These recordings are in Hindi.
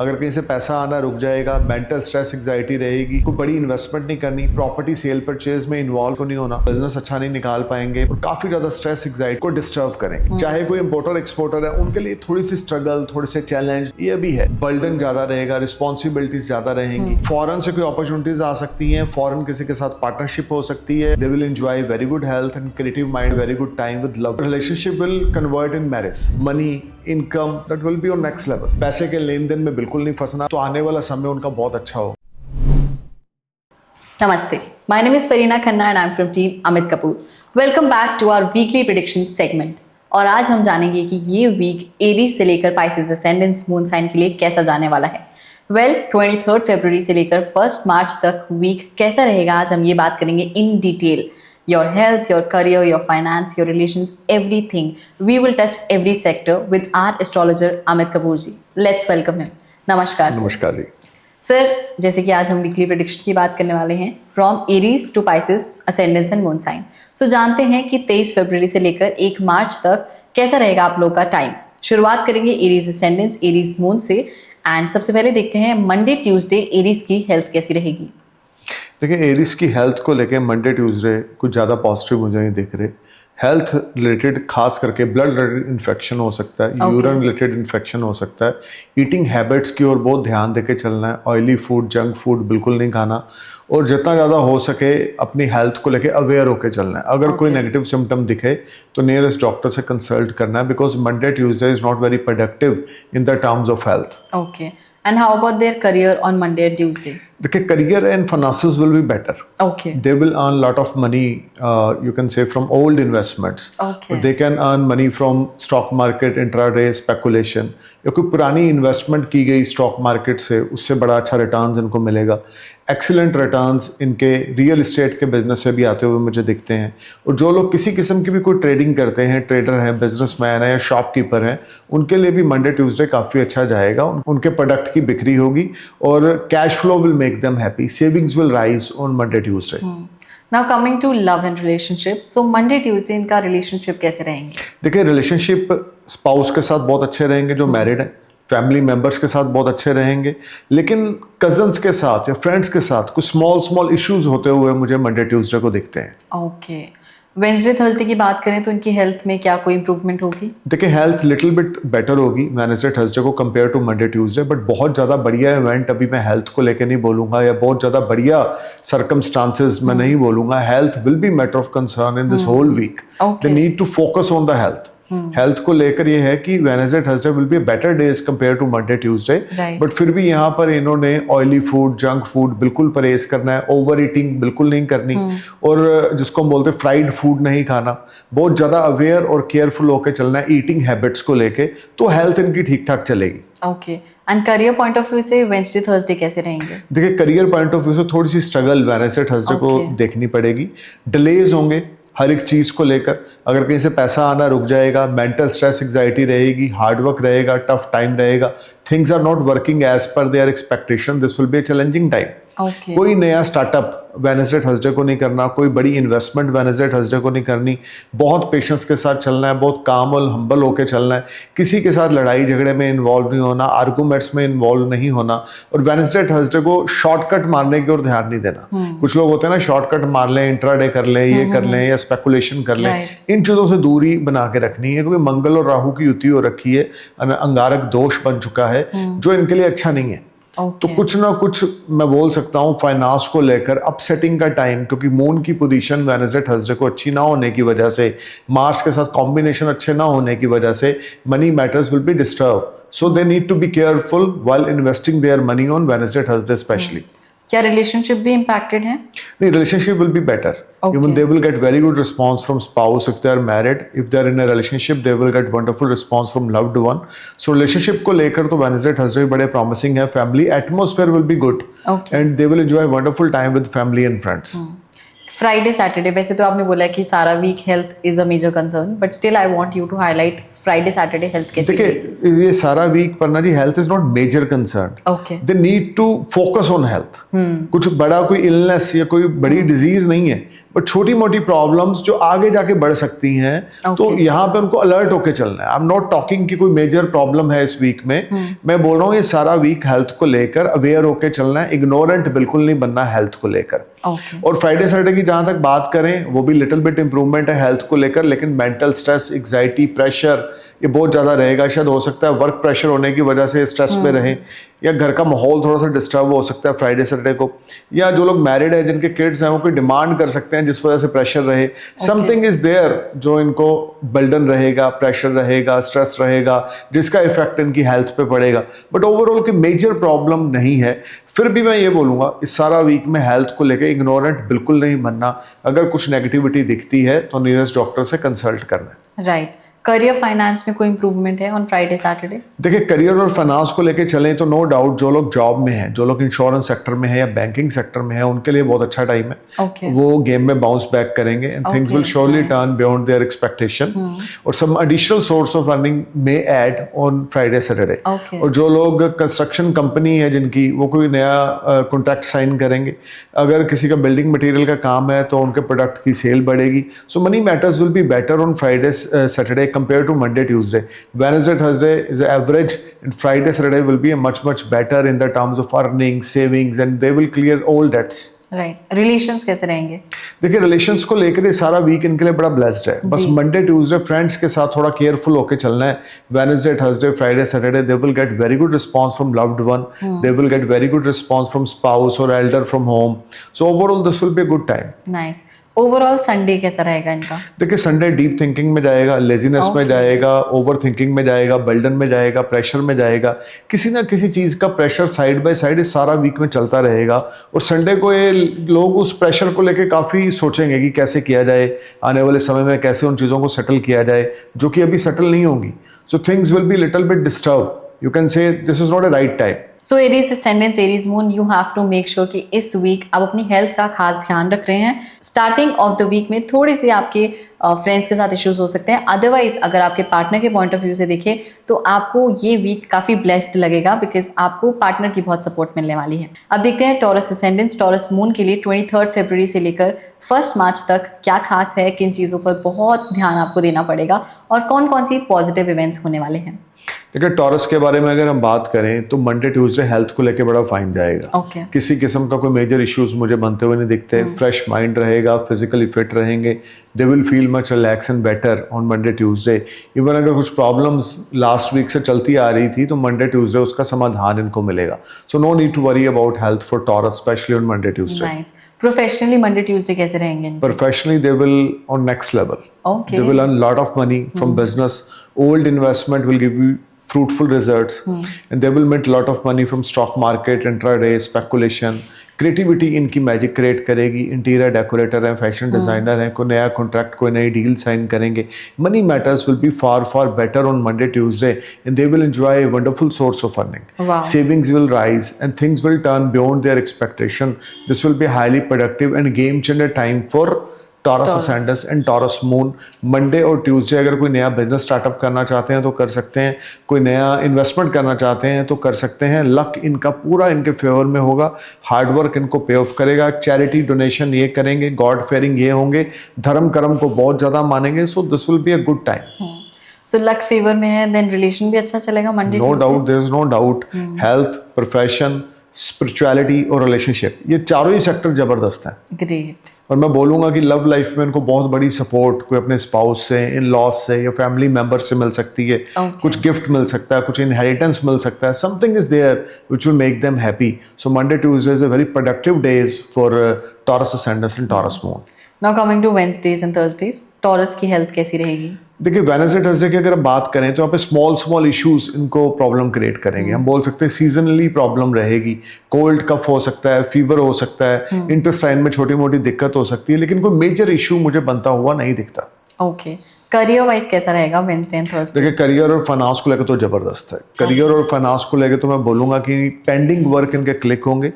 अगर कहीं से पैसा आना रुक जाएगा, मेंटल स्ट्रेस एंजाइटी रहेगी, कोई बड़ी इन्वेस्टमेंट नहीं करनी, प्रॉपर्टी सेल परचेज में इन्वॉल्व को नहीं होना, बिजनेस अच्छा नहीं निकाल पाएंगे और काफी ज्यादा स्ट्रेस एंजाइटी को डिस्टर्ब करेंगे। चाहे कोई इंपोर्टर एक्सपोर्टर है, उनके लिए थोड़ी सी स्ट्रगल, थोड़े से चैलेंज ये भी है। बर्डन ज्यादा रहेगा, रिस्पॉन्सिबिलिटीज ज्यादा रहेंगी। फॉरेन से कोई अपॉर्चुनिटीज आ सकती हैं, फॉरेन किसी के साथ पार्टनरशिप हो सकती है। दे will enjoy very good health and creative mind, very good time with love. Relationship will convert in marriage, money income that will be on next level. पैसे के लेन देन में बिल्कुल नहीं फंसना, तो आने वाला समय उनका बहुत अच्छा हो। Namaste. My name is Parina Khanna and I'm from team Amit Kapoor. Welcome back to our weekly prediction segment. और आज हम जानेंगे कि ये वीक एरीज से लेकर पाइसेस असेंडेंस मून साइन के लिए कैसा जाने वाला है। 23 फरवरी से लेकर 1 मार्च तक वीक कैसा रहेगा, आज हम ये बात करेंगे in detail. Your health, your career, your finance, your relations, everything. We will touch every sector with our astrologer Amit Kapoor ji. Let's welcome him. नमस्कार सर। नमस्कार जी। सर, जैसे कि आज हम वीकली प्रेडिक्शन की बात करने वाले हैं from Aries to Pisces ascendants and moon sign. So जानते हैं कि 23 फरवरी से लेकर 1 मार्च तक कैसा रहेगा आप लोगों का टाइम। शुरुआत करेंगे एरीज असेंडेंस एरीज मून से एंड सबसे पहले देखते हैं मंडे ट्यूसडे एरीज की हेल्थ कैसी रहेगी। देखिए, एरीज की हेल्थ को लेके मंडे ट्यूसडे कुछ ज़्यादा पॉजिटिव मुझे नहीं दिख रहे। हेल्थ रिलेटेड खास करके ब्लड रिलेटेड इन्फेक्शन हो सकता है, यूरिन रिलेटेड इन्फेक्शन हो सकता है। ईटिंग हैबिट्स की ओर बहुत ध्यान देके चलना है। ऑयली फूड, जंक फूड बिल्कुल नहीं खाना और जितना ज़्यादा हो सके अपनी हेल्थ को लेके अवेयर होकर चलना है। अगर कोई नेगेटिव सिम्टम दिखे तो नियरेस्ट डॉक्टर से कंसल्ट करना है, because Monday Tuesday is not very productive in the terms of health. Okay, and how about their career on Monday and Tuesday? देखिए, career and finances will be better. Okay. They will earn lot of money, you can say, from old investments. Okay. They can earn money from stock market, intraday speculation. या कोई पुरानी इन्वेस्टमेंट की गई स्टॉक मार्केट से, उससे बड़ा अच्छा रिटर्न्स इनको मिलेगा। एक्सीलेंट रिटर्न्स इनके रियल इस्टेट के बिजनेस से भी आते हुए मुझे दिखते हैं। और जो लोग किसी किस्म की भी कोई ट्रेडिंग करते हैं, ट्रेडर हैं, बिजनेसमैन है या शॉपकीपर हैं, उनके लिए भी मंडे ट्यूसडे काफ़ी अच्छा जाएगा। उनके प्रोडक्ट की बिक्री होगी और cash flow will make them happy. Savings will rise on Monday, Tuesday. Now coming to love and relationship. So Monday, Tuesday इनका relationship कैसे रहेंगे? देखिए, रिलेशनशिप स्पाउस के साथ बहुत अच्छे रहेंगे जो मैरिड हैं, फैमिली मेंबर्स के साथ बहुत अच्छे रहेंगे, लेकिन कजन्स के साथ या फ्रेंड्स के साथ कुछ स्मॉल इश्यूज होते हुए मुझे मंडे ट्यूसडे को दिखते हैं। ओके, वेडनेसडे थर्सडे की बात करें तो इनकी हेल्थ में क्या कोई इंप्रूवमेंट होगी? देखिए, हेल्थ लिटिल बिट बेटर होगी वेडनेसडे थर्सडे को compare to Monday Tuesday, but बहुत ज़्यादा बढ़िया इवेंट अभी मैं हेल्थ को लेकर नहीं बोलूँगा या बहुत ज़्यादा बढ़िया सर्कमस्टांसेस मैं नहीं बोलूँगा। Health will be matter of concern in this whole week. They need to focus on the health. Health को लेकर ये है कि Wednesday Thursday will be better days compare to Monday Tuesday, but फिर भी यहाँ पर इन्होंने ऑयली फूड, जंक फूड बिल्कुल परहेज करना है, ओवर ईटिंग बिल्कुल नहीं करनी और जिसको हम बोलते हैं फ्राइड फूड नहीं खाना। बहुत ज़्यादा अवेयर और केयरफुल होकर चलना है ईटिंग हैबिट्स को लेके, तो हेल्थ इनकी ठीक ठाक चलेगी। Okay, and career point of view से वेडनेसडे थर्सडे कैसे रहेंगे? देखिए, करियर पॉइंट ऑफ व्यू से थोड़ी सी स्ट्रगल वेडनेसडे थर्सडे को देखनी पड़ेगी। डिलेज होंगे हर एक चीज को लेकर। अगर कहीं से पैसा आना रुक जाएगा, मेंटल स्ट्रेस एंजाइटी रहेगी, हार्डवर्क रहेगा, टफ टाइम रहेगा, things are not working as per their expectation, this will be a challenging time. कोई नया स्टार्टअप वेडनेसडे थर्सडे को नहीं करना, कोई बड़ी इन्वेस्टमेंट वेडनेसडे थर्सडे को नहीं करनी। बहुत पेशेंस के साथ चलना है, बहुत काम और हम्बल होकर चलना है। किसी के साथ लड़ाई झगड़े में इन्वॉल्व नहीं होना, आर्गूमेंट्स में इन्वॉल्व नहीं होना और वेडनेसडे थर्सडे को शॉर्टकट मारने की ओर ध्यान नहीं देना। कुछ लोग होते हैं ना, शॉर्टकट मार लें, इंट्राडे कर लें, ये कर लें या स्पेकुलेशन कर लें। इन चीज़ों से दूरी बना के रखनी है, क्योंकि मंगल और राहु की युति हो रखी है, अंगारक दोष बन चुका है जो इनके लिए अच्छा नहीं है। तो कुछ ना कुछ मैं बोल सकता हूँ फाइनेंस को लेकर अपसेटिंग का टाइम, क्योंकि मून की पोजीशन वेडनेसडे थर्सडे को अच्छी ना होने की वजह से, मार्स के साथ कॉम्बिनेशन अच्छे ना होने की वजह से money matters will be disturb, so they need to be careful while investing their money on Wednesday Thursday specially. क्या रिलेशनशिप भी इम्पैक्टेड है? नहीं, relationship will be better. Even they will get very good response from spouse if they are married. If they are in a relationship, they will get wonderful response from loved one. So relationship को लेकर तो Wednesday, Thursday बड़े promising है. Family atmosphere will be good, and they will enjoy wonderful time with family and friends. Friday Saturday, वैसे तो आपने बोला कि सारा week health is a major concern, but still I want you to highlight Friday Saturday health कैसे? देखिए, ये सारा वीक पर ना जी health is not major concern. Okay, they need to focus on health. कुछ बड़ा कोई इलनेस या कोई बड़ी डिजीज नहीं है, बट छोटी मोटी प्रॉब्लम्स जो आगे जाके बढ़ सकती हैं, तो यहाँ पे उनको अलर्ट होके चलना है। आई एम नॉट टॉकिंग कि कोई मेजर प्रॉब्लम है इस वीक में, मैं बोल रहा हूँ ये सारा वीक हेल्थ को लेकर अवेयर होके चलना है, इग्नोरेंट बिल्कुल नहीं बनना हेल्थ को लेकर। और फ्राइडे सैटरडे की जहां तक बात करें, वो भी लिटिल बिट इंप्रूवमेंट है हेल्थ को लेकर, लेकिन मेंटल स्ट्रेस, एग्जाइटी, प्रेशर ये बहुत ज्यादा रहेगा। शायद हो सकता है वर्क प्रेशर होने की वजह से स्ट्रेस में रहें, या घर का माहौल थोड़ा सा डिस्टर्ब हो सकता है फ्राइडे सैटरडे को, या जो लोग मैरिड है जिनके किड्स हैं वो कोई डिमांड कर सकते हैं जिस वजह से प्रेशर रहे। समथिंग इज देयर जो इनको बर्डन रहेगा, प्रेशर रहेगा, स्ट्रेस रहेगा, जिसका इफेक्ट इनकी हेल्थ पे पड़ेगा। बट ओवरऑल की मेजर प्रॉब्लम नहीं है। फिर भी मैं ये बोलूंगा इस सारा वीक में हेल्थ को लेकर इग्नोरेंट बिल्कुल नहीं बनना। अगर कुछ नेगेटिविटी दिखती है तो नियरेस्ट डॉक्टर से कंसल्ट करना। राइट। करियर फाइनेंस में कोई इंप्रूवमेंट है ऑन फ्राइडे सैटरडे? देखिए, करियर और फाइनेंस को लेके चलें तो नो डाउट जो लोग जॉब में हैं, जो लोग इंश्योरेंस सेक्टर में है या बैंकिंग सेक्टर में है, उनके लिए बहुत अच्छा टाइम है। वो गेम में बाउंस बैक करेंगे and things will surely turn beyond their expectation, और some additional source of earning में ऐड ऑन फ्राइडे सैटरडे। और जो लोग कंस्ट्रक्शन कंपनी है जिनकी, वो कोई नया कॉन्ट्रैक्ट साइन करेंगे। अगर किसी का बिल्डिंग मटेरियल का काम है तो उनके प्रोडक्ट की सेल बढ़ेगी। So money matters will be better on Friday Saturday compared to Monday, Tuesday. Wednesday, Thursday is the average, and Friday, Saturday will be a much better in the terms of earning, savings, and they will clear all debts. Right. Relations कैसे रहेंगे? देखिए, रिलेशंस को लेकर ये सारा वीक इनके लिए बड़ा ब्लेस्ड है। बस मंडे ट्यूसडे फ्रेंड्स के साथ थोड़ा केयरफुल होकर चलना है। Wednesday, Thursday, Friday, Saturday they will get very good response from loved one, they will get very good response from spouse और elder from home. So overall this will be a good time. Nice. Overall Sunday कैसा रहेगा इनका? देखिए, संडे डीप थिंकिंग में जाएगा, लेजीनेस में जाएगा, ओवर थिंकिंग में जाएगा, बर्डन में जाएगा, प्रेशर में जाएगा। किसी ना किसी चीज का प्रेशर साइड बाय साइड इस सारा वीक में चलता रहेगा, और संडे को ये लोग उस प्रेशर को लेके काफी सोचेंगे कि कैसे किया जाए, आने वाले समय में कैसे उन चीजों को सेटल किया जाए जो कि अभी सेटल नहीं होंगी। So things will be little bit disturb. You can say this is not a right time. So Aries ascendant, Aries moon, you have to make sure कि इस वीक आप अपनी हेल्थ का खास ध्यान रख रहे हैं। स्टार्टिंग ऑफ द वीक में थोड़े से आपके फ्रेंड्स के साथ इश्यूज हो सकते हैं। अदरवाइज अगर आपके पार्टनर के पॉइंट ऑफ व्यू से देखें तो आपको ये वीक काफी ब्लेस्ड लगेगा, बिकॉज आपको पार्टनर की बहुत सपोर्ट मिलने वाली है। अब देखते हैं टॉरस असेंडेंट्स, टॉरस मून के लिए 23 फरवरी से लेकर 1 मार्च तक क्या खास है, किन चीजों पर बहुत ध्यान आपको देना पड़ेगा, और कौन कौन सी पॉजिटिव इवेंट्स होने वाले हैं। देखिए, टॉरस के बारे में अगर हम बात करें तो मंडे ट्यूसडे हेल्थ को लेके बड़ा फाइन जाएगा। किसी किस्म का कोई मेजर इश्यूज मुझे बनते हुए नहीं दिखते। फ्रेश माइंड रहेगा, फिजिकली फिट रहेंगे, दे will feel much relax and better on Monday Tuesday. Even अगर कुछ प्रॉब्लम्स लास्ट वीक से चलती आ रही थी तो मंडे ट्यूसडे उसका समाधान इनको मिलेगा। So no need to worry about health for Taurus, specially on Monday Tuesday. Nice. Professionally Monday Tuesday कैसे रहेंगे? Professionally they will on next level, they will earn lot of money from business. Old investment will give you fruitful results, and they will make lot of money from stock market, intraday speculation. Creativity इनकी मैजिक क्रिएट करेगी। इंटीरियर डेकोरेटर हैं, फैशन डिजाइनर हैं, कोई नया कॉन्ट्रैक्ट, कोई नई डील साइन करेंगे। Money matters will B far better on Monday Tuesday, and they will enjoy a wonderful source of earning. Savings will rise and things will turn beyond their expectation. This will be highly productive and game changer time for taurus ascendants and Taurus moon. Monday और ट्यूसडे अगर कोई नया बिजनेस स्टार्टअप करना चाहते हैं तो कर सकते हैं, कोई नया इन्वेस्टमेंट करना चाहते हैं तो कर सकते हैं। लक इनका पूरा इनके फेवर में होगा, हार्डवर्क इनको पे ऑफ करेगा, चैरिटी डोनेशन ये करेंगे, गॉड फेयरिंग ये होंगे, धर्म कर्म को बहुत ज़्यादा मानेंगे। So this will be a good time. So luck favour में है, देन रिलेशन भी अच्छा चलेगा Monday no doubt, there is no doubt. Health, profession, spirituality और रिलेशनशिप, ये चारों ही सेक्टर जबरदस्त हैं। ग्रेट। और मैं बोलूंगा कि लव लाइफ में इनको बहुत बड़ी सपोर्ट कोई अपने स्पाउस से, इन लॉज से या फैमिली मेंबर से मिल सकती है। कुछ गिफ्ट मिल सकता है, कुछ इनहेरिटेंस मिल सकता है। Something is there which will make them happy. So Monday Tuesday is a very productive days for Taurus ascendants and Taurus moon. Now coming to Wednesdays and Thursdays, Taurus की हेल्थ कैसी रहेगी? देखिए, वेडनेसडे थर्सडे की अगर बात करें तो यहाँ पे स्मॉल इश्यूज इनको प्रॉब्लम क्रिएट करेंगे। हम बोल सकते हैं सीजनली प्रॉब्लम रहेगी। कोल्ड कफ हो सकता है, फीवर हो सकता है, इंटेस्टाइन में छोटी मोटी दिक्कत हो सकती है, लेकिन कोई मेजर इशू मुझे बनता हुआ नहीं दिखता। ओके। करियर वाइज कैसा रहेगा वेडनेसडे एंड थर्सडे? देखिए, करियर और फाइनेंस को लेकर तो जबरदस्त है। करियर और फाइनेंस को लेकर तो मैं बोलूंगा कि पेंडिंग वर्क इनके क्लिक होंगे,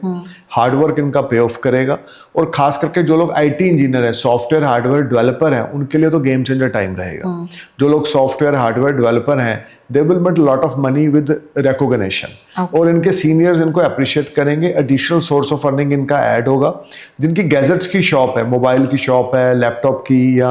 हार्डवर्क इनका पे ऑफ करेगा। और खास करके जो लोग आईटी इंजीनियर है, सॉफ्टवेयर हार्डवेयर डेवलपर हैं, उनके लिए तो गेम चेंजर टाइम रहेगा। जो लोग सॉफ्टवेयर हार्डवेयर डेवलपर हैं, they will make lot of money with recognition, और इनके सीनियर्स इनको अप्रिशिएट करेंगे। एडिशनल सोर्स ऑफ अर्निंग इनका ऐड होगा। जिनकी गैजेट्स की शॉप है, मोबाइल की शॉप है, लैपटॉप की, या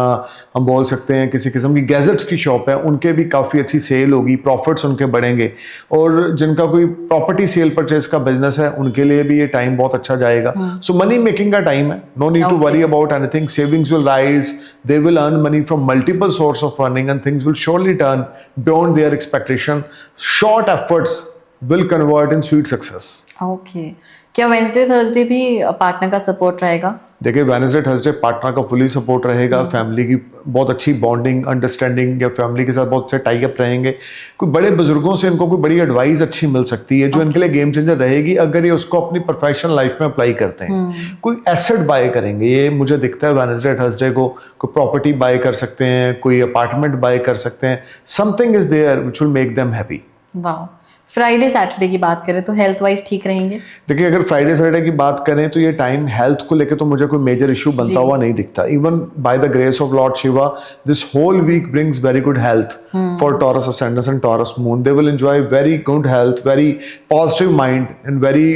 हम बोल सकते हैं किसी किस्म की गैजेट्स की शॉप है, उनके भी काफ़ी अच्छी सेल होगी, प्रॉफिट्स उनके बढ़ेंगे। और जिनका कोई प्रॉपर्टी सेल परचेज का बिजनेस है, उनके लिए भी ये टाइम बहुत अच्छा जाएगा। सो मनी मेकिंग का टाइम है। No need to worry about anything. Savings will rise, they will earn money from multiple source of earning, and things will surely turn beyond their expectation. Short efforts will convert in sweet success. Okay, क्या वेंसडे थर्सडे भी पार्टनर का सपोर्ट रहेगा? देखिए, वेडनेसडे थर्सडे पार्टनर का फुली सपोर्ट रहेगा। फैमिली की बहुत अच्छी बॉन्डिंग, अंडरस्टैंडिंग, या फैमिली के साथ बहुत अच्छे टाई अप रहेंगे। कोई बड़े बुजुर्गों से इनको कोई बड़ी एडवाइस अच्छी मिल सकती है, जो इनके लिए गेम चेंजर रहेगी अगर ये उसको अपनी प्रोफेशनल लाइफ में अप्लाई करते हैं। कोई एसेट बाय करेंगे, ये मुझे दिखता है वेडनेसडे थर्सडे को। कोई प्रॉपर्टी बाय कर सकते हैं, कोई अपार्टमेंट बाय कर सकते हैं। Something is there which will make them happy. वाह। फ्राइडे सैटरडे की बात करें तो हेल्थ वाइज ठीक रहेंगे? देखिए, अगर फ्राइडे सैटरडे की बात करें तो ये टाइम हेल्थ को लेकर तो मुझे कोई मेजर इशू बनता हुआ नहीं दिखता। Even by the grace of Lord Shiva, this whole week brings very good health for Taurus ascendants and Taurus moon. They will enjoy very good health, very positive mind, and very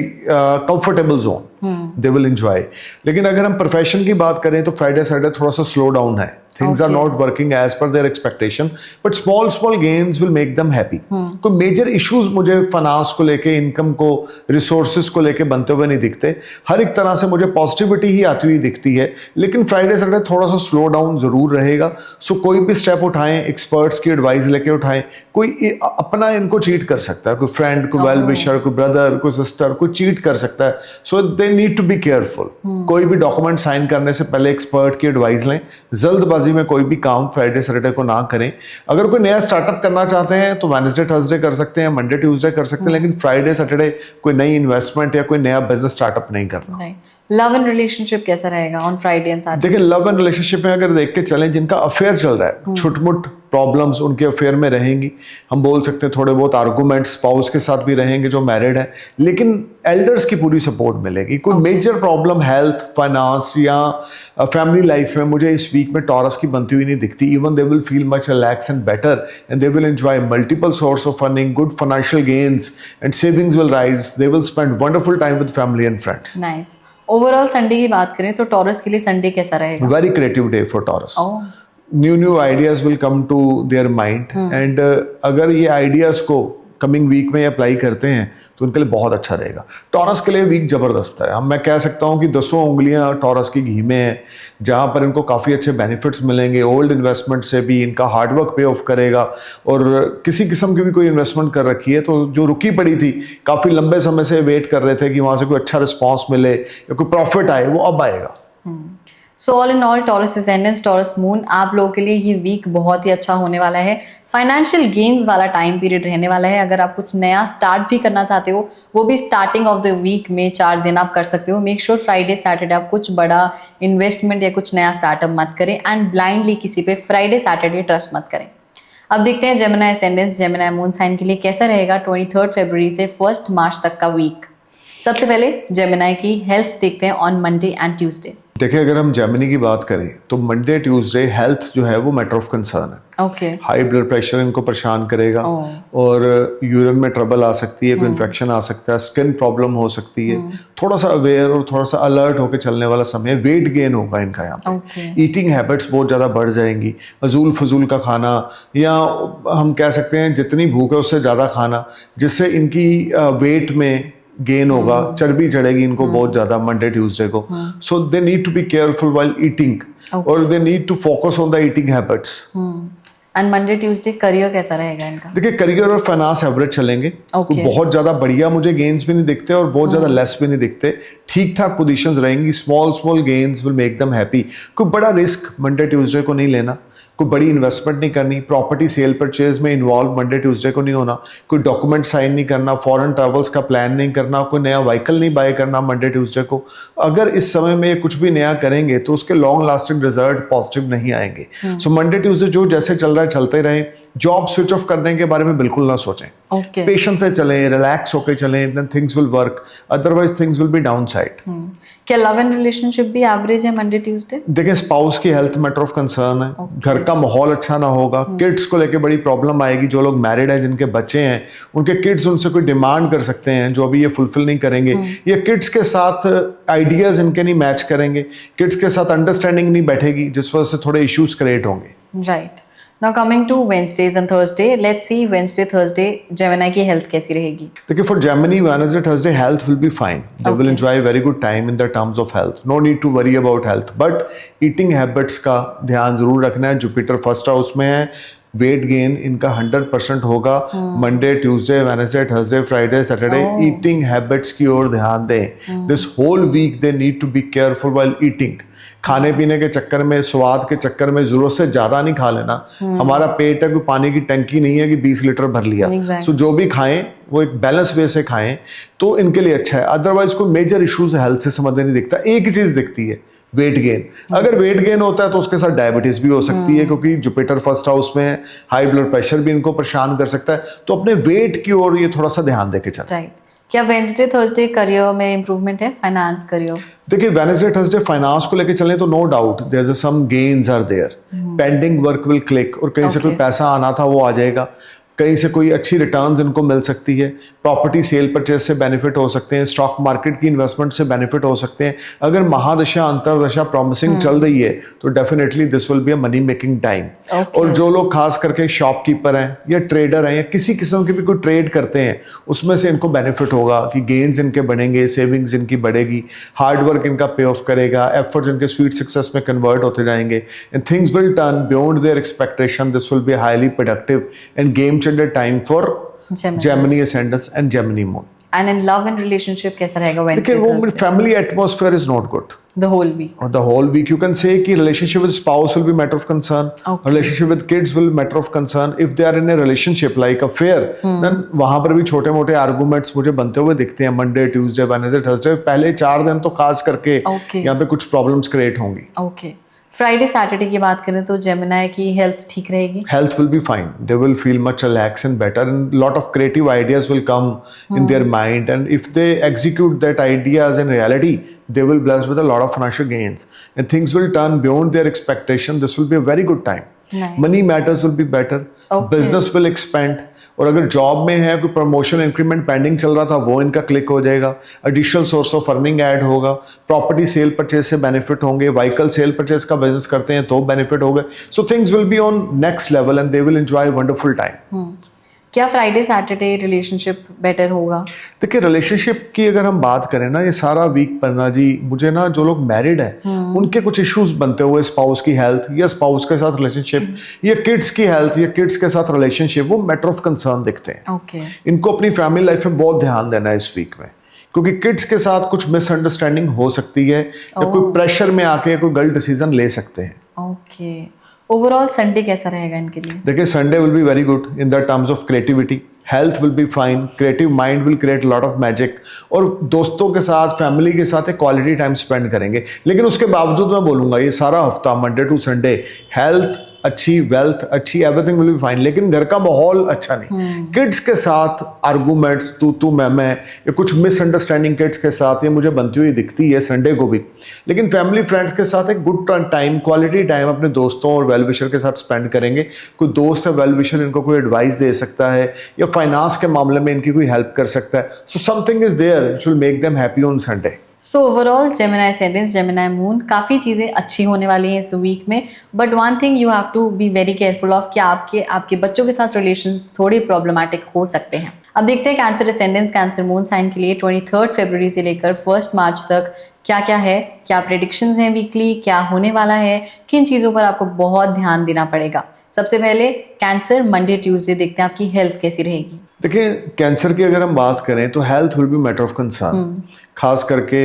comfortable zone. They will enjoy. लेकिन अगर हम प्रोफेशन की बात करें तो फ्राइडे सैटरडे थोड़ा सा स्लो डाउन है। Things are not working as per their expectation, but small gains will make them happy. कोई मेजर इश्यूज मुझे फाइनेंस को लेके, इनकम को, रिसोर्सेज को लेके बनते हुए नहीं दिखते। हर एक तरह से मुझे पॉजिटिविटी ही आती हुई दिखती है। लेकिन फ्राइडे सैटरडे थोड़ा सा स्लो डाउन जरूर रहेगा। सो कोई भी स्टेप उठाएं, एक्सपर्ट्स की एडवाइस लेके उठाएं। कोई अपना इनको चीट कर सकता है, कोई फ्रेंड, कोई वेल विशर, कोई ब्रदर, कोई सिस्टर, कोई चीट कर सकता है। So they need to be careful. कोई भी डॉक्यूमेंट साइन करने से पहले एक्सपर्ट की एडवाइस लें। जल्दबाजी में कोई भी काम फ्राइडे सैटरडे को ना करें। अगर कोई नया स्टार्टअप करना चाहते हैं तो वेडनेसडे थर्सडे कर सकते हैं, मंडे ट्यूसडे कर सकते हैं, लेकिन फ्राइडे सैटरडे कोई नई इन्वेस्टमेंट या कोई नया बिजनेस स्टार्टअप नहीं करना। लव एंड रिलेशनशिप कैसा रहेगा ऑन फ्राइडे एंड सैटरडे? देखिए, लव एंड रिलेशनशिप में अगर देख के चलें, जिनका अफेयर चल रहा है, छुटमुट प्रॉब्लम्स उनके अफेयर में रहेंगी। हम बोल सकते हैं थोड़े बहुत आर्गुमेंट्स स्पाउस के साथ भी रहेंगे जो मैरिड है, लेकिन एल्डर्स की पूरी सपोर्ट मिलेगी। कोई मेजर प्रॉब्लम हेल्थ, फाइनेंस या फैमिली लाइफ में मुझे इस वीक में टॉरस की बनती हुई नहीं दिखती। Even they will feel much relax and better, and they will enjoy multiple source of earning, good financial gains, and savings will rise. They will spend wonderful time with family and friends. Nice. Overall Sunday की बात करें तो टॉरस के लिए संडे कैसा रहेगा? Very creative day for Taurus. New ideas will come to their mind, and अगर ये आइडियाज को कमिंग वीक में अप्लाई करते हैं तो उनके लिए बहुत अच्छा रहेगा। टॉरस के लिए वीक जबरदस्त है। मैं कह सकता हूँ कि 10 उंगलियां टॉरस की घी में है, जहाँ पर इनको काफ़ी अच्छे बेनिफिट्स मिलेंगे। ओल्ड इन्वेस्टमेंट से भी इनका हार्डवर्क पे ऑफ करेगा, और किसी किस्म की भी कोई इन्वेस्टमेंट कर रखी है तो जो रुकी पड़ी थी, काफ़ी लंबे समय से वेट कर रहे थे कि वहाँ से कोई अच्छा रिस्पॉन्स मिले या कोई प्रॉफिट आए, वो अब आएगा। सो all in all taurus ascendants, taurus moon, आप लोगों के लिए ये वीक बहुत ही अच्छा होने वाला है। फाइनेंशियल गेन्स वाला टाइम पीरियड रहने वाला है। अगर आप कुछ नया स्टार्ट भी करना चाहते हो, वो भी स्टार्टिंग ऑफ द वीक में 4 दिन आप कर सकते हो। मेक श्योर फ्राइडे सैटरडे आप कुछ बड़ा इन्वेस्टमेंट या कुछ नया स्टार्टअप मत करें, एंड ब्लाइंडली किसी पे फ्राइडे सैटरडे ट्रस्ट मत करें। अब देखते हैं Gemini ascendants, Gemini moon sign के लिए कैसा रहेगा 23 फरवरी से 1 मार्च तक का वीक। सबसे पहले जेमिनी की हेल्थ देखते हैं ऑन मंडे एंड ट्यूसडे। देखिए, अगर हम जेमिनी की बात करें तो मंडे ट्यूसडे हेल्थ जो है वो मैटर ऑफ कंसर्न है। ओके। हाई ब्लड प्रेशर इनको परेशान करेगा, और यूरिन में ट्रबल आ सकती है, कोई इन्फेक्शन आ सकता है, स्किन प्रॉब्लम हो सकती है। थोड़ा सा अवेयर और थोड़ा सा अलर्ट होकर चलने वाला समय। वेट गेन होगा इनका यहाँ पे। ईटिंग हैबिट्स बहुत ज़्यादा बढ़ जाएंगी। फजूल फजूल का खाना, या हम कह सकते हैं जितनी भूख है उससे ज़्यादा खाना, जिससे इनकी वेट में गेन होगा, चर्बी चढ़ेगी इनको बहुत ज्यादा मंडे ट्यूसडे को। So they need to be careful while eating, और they need to focus on the eating habits. And Monday Tuesday career कैसा रहेगा इनका? देखिए, करियर और फाइनेंस एवरेज चलेंगे। बहुत ज्यादा बढ़िया मुझे गेन्स भी नहीं दिखते और बहुत ज्यादा लेस भी नहीं दिखते। ठीक ठाक पोजीशंस रहेंगी। Small gains will make them happy. कोई बड़ा रिस्क मंडे ट्यूसडे को नहीं लेना, कोई बड़ी इन्वेस्टमेंट नहीं करनी, प्रॉपर्टी सेल परचेज में इन्वॉल्व मंडे ट्यूसडे को नहीं होना, कोई डॉक्यूमेंट साइन नहीं करना, फॉरेन ट्रैवल्स का प्लान नहीं करना, कोई नया व्हीकल नहीं बाय करना मंडे ट्यूसडे को। अगर इस समय में कुछ भी नया करेंगे तो उसके लॉन्ग लास्टिंग रिजल्ट पॉजिटिव नहीं आएंगे। सो मंडे ट्यूसडे जो जैसे चल रहा है चलते रहें। जॉब स्विच ऑफ करने के बारे में बिल्कुल ना सोचें। ओके। पेशेंस से चलें, रिलैक्स होकर चलें, then things will work, otherwise things will be downside. क्या लव एंड रिलेशनशिप भी एवरेज है मंडे ट्यूसडे? देखिए, स्पाउस की हेल्थ मैटर ऑफ कंसर्न है। घर का माहौल अच्छा ना होगा, किड्स को लेके बड़ी प्रॉब्लम आएगी। जो लोग मैरिड हैं, जिनके बच्चे हैं, उनके किड्स उनसे कोई डिमांड कर सकते हैं जो अभी ये फुलफिल नहीं करेंगे, या किड्स के साथ आइडियाज इनके नहीं मैच करेंगे, किड्स के साथ अंडरस्टैंडिंग नहीं बैठेगी, जिस वजह से थोड़े इश्यूज क्रिएट होंगे। Right. Now coming to Wednesdays and Thursday, let's see Wednesday Thursday Gemini की हेल्थ कैसी रहेगी? देखिए, for Gemini Wednesday Thursday health will be fine, they will enjoy very good time in the terms of health, no need to worry about health, but eating habits का ध्यान जरूर रखना है। जुपिटर फर्स्ट हाउस में है, वेट गेन इनका 100% होगा। Monday, Tuesday, Wednesday, Thursday, Friday, Saturday eating habits की ओर ध्यान दें। This whole week they need to be careful while eating. खाने पीने के चक्कर में, स्वाद के चक्कर में जरूरत से ज्यादा नहीं खा लेना। हमारा पेट है, कोई पानी की टंकी नहीं है कि 20 लीटर भर लिया। सो जो भी खाएं वो एक बैलेंस वे से खाएं तो इनके लिए अच्छा है। अदरवाइज कोई मेजर इश्यूज हेल्थ से संबंधित नहीं दिखता। एक ही चीज दिखती है, वेट गेन। अगर वेट गेन होता है तो उसके साथ डायबिटीज भी हो सकती है, क्योंकि जुपिटर फर्स्ट हाउस में है, हाई ब्लड प्रेशर भी इनको परेशान कर सकता है। तो अपने वेट की ओर ये थोड़ा सा ध्यान देके चलें। राइट। क्या वेडनेसडे थर्सडे करियर में इंप्रूवमेंट है, फाइनेंस करियर? देखिए, वेडनेसडे थर्सडे फाइनेंस को लेके चलें तो no doubt there is some gains are there, pending work will click, और कहीं से कोई पैसा आना था वो आ जाएगा, कहीं से कोई अच्छी रिटर्न्स इनको मिल सकती है, प्रॉपर्टी सेल परचेज से बेनिफिट हो सकते हैं, स्टॉक मार्केट की इन्वेस्टमेंट से बेनिफिट हो सकते हैं। अगर महादशा अंतरदशा प्रॉमिसिंग चल रही है तो definitely this will be a money making time. और जो लोग खास करके शॉपकीपर हैं या ट्रेडर हैं या किसी किस्म की भी कोई ट्रेड करते हैं, उसमें से इनको बेनिफिट होगा कि गेन्स इनके बढ़ेंगे, सेविंग्स इनकी बढ़ेगी, हार्ड वर्क इनका पे ऑफ करेगा, एफर्ट्स इनके स्वीट सक्सेस में कन्वर्ट होते जाएंगे, and things will turn beyond their expectation. This will be highly productive end game time for Gemini ascendants and Gemini moon. And in love and relationship कैसा रहेगा Wednesday Thursday? Family atmosphere is not good. The whole week. Or the whole week, you can say कि relationship with spouse will be matter of concern. Okay. Relationship with kids will be matter of concern. If they are in a relationship like affair, then वहाँ पर भी छोटे मोटे arguments मुझे बनते हुए दिखते हैं। Monday, Tuesday, Wednesday, Thursday, पहले 4 दिन तो खास करके यहाँ पे कुछ problems create होंगी। Okay. फ्राइडे सैटरडे की बात करें तो जेमिनी की हेल्थ ठीक रहेगी? Health will be fine. They will feel much relaxed and better, and lot of creative ideas will come in their mind, and if they execute that ideas in reality, they will bless with a lot of financial gains, and things will turn beyond their expectation. This will be a very good time. Nice. Money matters will be better. Business will expand. और अगर जॉब में है, कोई प्रमोशन इंक्रीमेंट पेंडिंग चल रहा था, वो इनका क्लिक हो जाएगा, additional source of earning add होगा, प्रॉपर्टी सेल परचेज से बेनिफिट होंगे, व्हीकल सेल परचेज का बिजनेस करते हैं तो बेनिफिट होगा। सो things will be on next level and they will enjoy wonderful time. क्या फ्राइडे सैटरडे रिलेशनशिप बेटर होगा? देखिए, रिलेशनशिप की अगर हम बात करें ना, ये सारा वीक पन्ना जी, मुझे ना जो लोग मैरिड हैं उनके कुछ इश्यूज बनते हुए, स्पाउस की हेल्थ या स्पाउस के साथ रिलेशनशिप या किड्स की हेल्थ या किड्स के साथ रिलेशनशिप, वो मैटर ऑफ कंसर्न दिखते हैं। Okay. इनको अपनी फैमिली लाइफ में बहुत ध्यान देना है इस वीक में, क्योंकि किड्स के साथ कुछ मिसअंडरस्टैंडिंग हो सकती है या कोई प्रेशर में आके कोई गलत डिसीजन ले सकते हैं। ओके। ओवरऑल संडे कैसा रहेगा इनके लिए? देखिए, Sunday will be very good in the terms of creativity, health will be fine, creative mind will create lot of magic, और दोस्तों के साथ, फैमिली के साथ एक क्वालिटी टाइम स्पेंड करेंगे। लेकिन उसके बावजूद मैं बोलूंगा ये सारा हफ्ता मंडे टू संडे हेल्थ अच्छी, वेल्थ अच्छी, एवरीथिंग विल बी फाइन, लेकिन घर का माहौल अच्छा नहीं। किड्स के साथ आर्गूमेंट्स, तू मैं या कुछ मिसअंडरस्टैंडिंग किड्स के साथ ये मुझे बनती हुई दिखती है संडे को भी। लेकिन फैमिली फ्रेंड्स के साथ एक गुड टाइम, क्वालिटी टाइम अपने दोस्तों और वेल विशर के साथ स्पेंड करेंगे। कोई दोस्त है वेल विशर, इनको कोई एडवाइस दे सकता है या फाइनेंस के मामले में इनकी कोई हेल्प कर सकता है। So something is there which will make them happy on Sunday. So overall Gemini ascendance, Gemini moon, काफ़ी चीज़ें अच्छी होने वाली हैं इस वीक में, but one thing you have to be very careful of कि आपके बच्चों के साथ रिलेशंस थोड़े प्रॉब्लमैटिक हो सकते हैं। अब देखते हैं कैंसर एसेंडेंस, कैंसर मून साइन के लिए 23 फरवरी से लेकर 1 मार्च तक क्या क्या है, क्या प्रेडिक्शंस हैं वीकली, क्या होने वाला है, किन चीज़ों पर आपको बहुत ध्यान देना पड़ेगा। सबसे पहले कैंसर मंडे ट्यूसडे देखते हैं आपकी हेल्थ कैसी रहेगी। देखिए, कैंसर की अगर हम बात करें तो health will be matter of concern, खास करके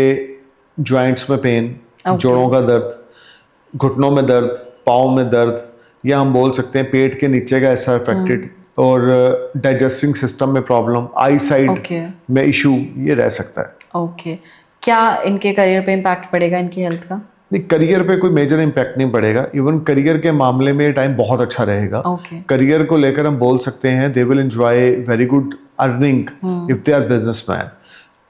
जॉइंट्स में पेन, जोड़ों का दर्द, घुटनों में दर्द, पाँव में दर्द, या हम बोल सकते हैं पेट के नीचे का ऐसा अफेक्टेड, और डाइजेस्टिंग सिस्टम में प्रॉब्लम, आई साइड में इशू, ये रह सकता है। ओके। क्या इनके करियर पे इम्पैक्ट पड़ेगा इनकी हेल्थ का? नहीं, करियर पे कोई मेजर इम्पैक्ट नहीं पड़ेगा। इवन करियर के मामले में टाइम बहुत अच्छा रहेगा। Okay. करियर को लेकर हम बोल सकते हैं they will enjoy very good earning if they are businessman.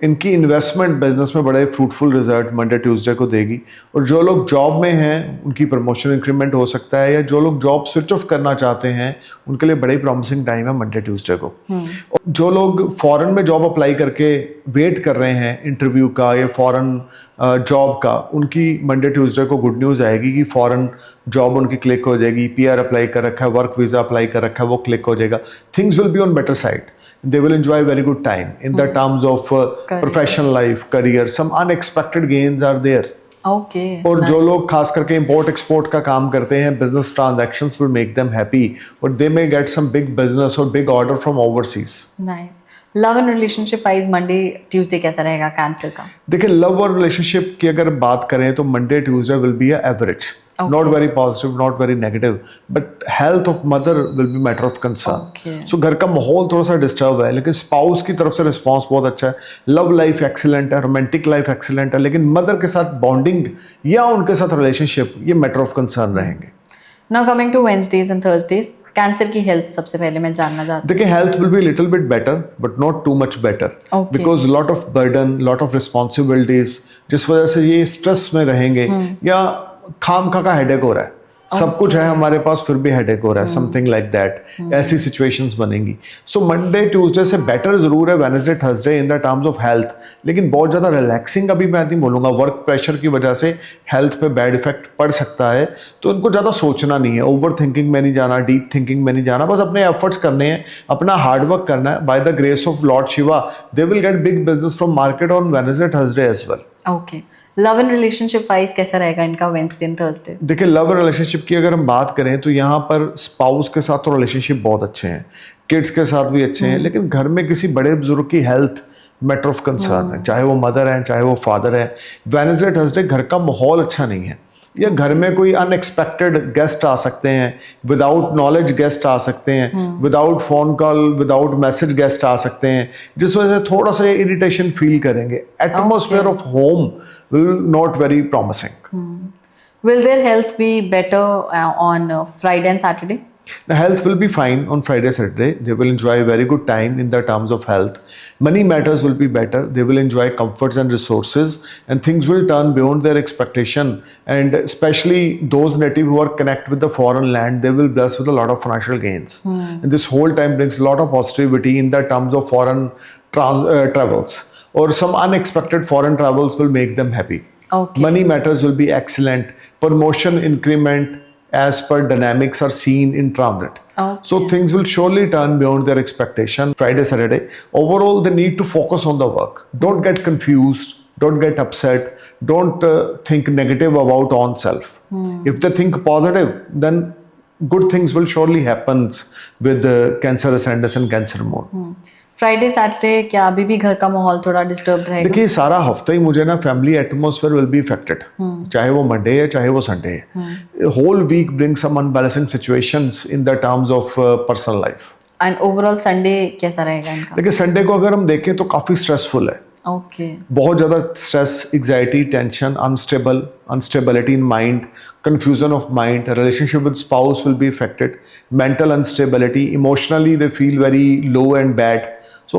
इनकी इन्वेस्टमेंट बिजनेस में बड़े फ्रूटफुल रिजल्ट मंडे ट्यूसडे को देगी। और जो लोग जॉब में हैं उनकी प्रमोशन इंक्रीमेंट हो सकता है, या जो लोग जॉब स्विच ऑफ करना चाहते हैं उनके लिए बड़ी प्रॉमिसिंग टाइम है मंडे ट्यूसडे को। और जो लोग फॉरेन में जॉब अप्लाई करके वेट कर रहे हैं इंटरव्यू का या फॉरेन जॉब का, उनकी मंडे ट्यूसडे को गुड न्यूज़ आएगी कि फॉरेन जॉब उनकी क्लिक हो जाएगी। पीआर अप्लाई कर रखा है, वर्क वीज़ा अप्लाई कर रखा है, वो क्लिक हो जाएगा। Things will be on better side. They will enjoy very good time in the terms of professional life, career. Some unexpected gains are there. Okay. और nice. जो लोग खास करके import export का काम करते हैं, business transactions will make them happy, और they may get some big business or big order from overseas. Nice. Love and relationship wise Monday Tuesday कैसा रहेगा कैंसर का? देखिए, लव और रिलेशनशिप की अगर बात करें तो Monday Tuesday will be average, not very positive, not very negative, but health of mother will be matter of concern. So घर का माहौल थोड़ा सा डिस्टर्ब है, लेकिन स्पाउस की तरफ से रिस्पॉन्स बहुत अच्छा है। लव लाइफ एक्सीलेंट है, रोमांटिक लाइफ एक्सीलेंट है, लेकिन मदर के साथ बॉन्डिंग या उनके साथ रिलेशनशिप ये मैटर ऑफ कंसर्न रहेंगे। Now coming to Wednesdays and Thursdays, cancer की हेल्थ सबसे पहले मैं जानना चाहती हूँ। देखिए, health will be little bit better but not too much better, because lot of burden, lot of responsibilities, जिस वजह से ये स्ट्रेस में रहेंगे या खाम खा का हेडेक हो रहा है। सब कुछ है हमारे पास फिर भी हेडेक हो रहा है, समथिंग लाइक दैट। ऐसी सिचुएशंस बनेंगी। सो मंडे ट्यूसडे से बेटर जरूर है Wednesday Thursday in the terms of health, लेकिन बहुत ज़्यादा रिलैक्सिंग अभी मैं नहीं बोलूँगा। वर्क प्रेशर की वजह से हेल्थ पे बैड इफेक्ट पड़ सकता है, तो इनको ज़्यादा सोचना नहीं है, ओवर थिंकिंग में नहीं जाना, डीप थिंकिंग में नहीं जाना। बस अपने एफर्ट्स करने हैं, अपना हार्डवर्क करना है। By the grace of Lord Shiva they will get big business from market on Wednesday Thursday as well. Okay, love and relationship wise कैसा रहेगा इनका वेडनेसडे एंड थर्सडे? देखिए, लव और रिलेशनशिप की अगर हम बात करें तो यहाँ पर स्पाउस के साथ तो रिलेशनशिप बहुत अच्छे हैं, किड्स के साथ भी अच्छे हैं, लेकिन घर में किसी बड़े बुजुर्ग की हेल्थ मैटर ऑफ कंसर्न है, चाहे वो मदर है चाहे वो फादर है। वेडनेसडे थर्सडे घर का माहौल अच्छा नहीं है, या घर में कोई अनएक्सपेक्टेड गेस्ट आ सकते हैं, विदाउट नॉलेज गेस्ट आ सकते हैं, without phone call, without message guest आ सकते हैं, जिस वजह से थोड़ा सा इरिटेशन फील करेंगे। Atmosphere of home will not very promising. Will their health be better on Friday and Saturday? The health will be fine on Friday, Saturday. They will enjoy a very good time in the terms of health. Money matters will be better. They will enjoy comforts and resources, and things will turn beyond their expectation. And especially those native who are connected with the foreign land, they will bless with a lot of financial gains. And this whole time brings a lot of positivity in the terms of foreign travels, or some unexpected foreign travels will make them happy. Okay. Money matters will be excellent. Promotion increment as per dynamics are seen in transit. Okay. So things will surely turn beyond their expectation Friday, Saturday. Overall, they need to focus on the work. Don't get confused. Don't get upset. Don't think negative about own self. If they think positive, then good things will surely happen with the Cancer ascendant and Cancer moon. Friday Saturday क्या अभी भी घर का माहौल थोड़ा डिस्टर्ब रहेगा? देखिए, सारा हफ्ता ही मुझे ना family atmosphere will be affected, चाहे वो मंडे है चाहे वो संडे है। Whole week bring some unbalancing situations in the terms of personal life. And overall Sunday कैसा रहेगा इनका? देखिए, संडे को अगर हम देखें तो काफी स्ट्रेसफुल है। ओके, बहुत ज्यादा stress, anxiety, tension, instability in mind, confusion of mind, a relationship with spouse will be affected, mental instability, emotionally they feel very low and bad. So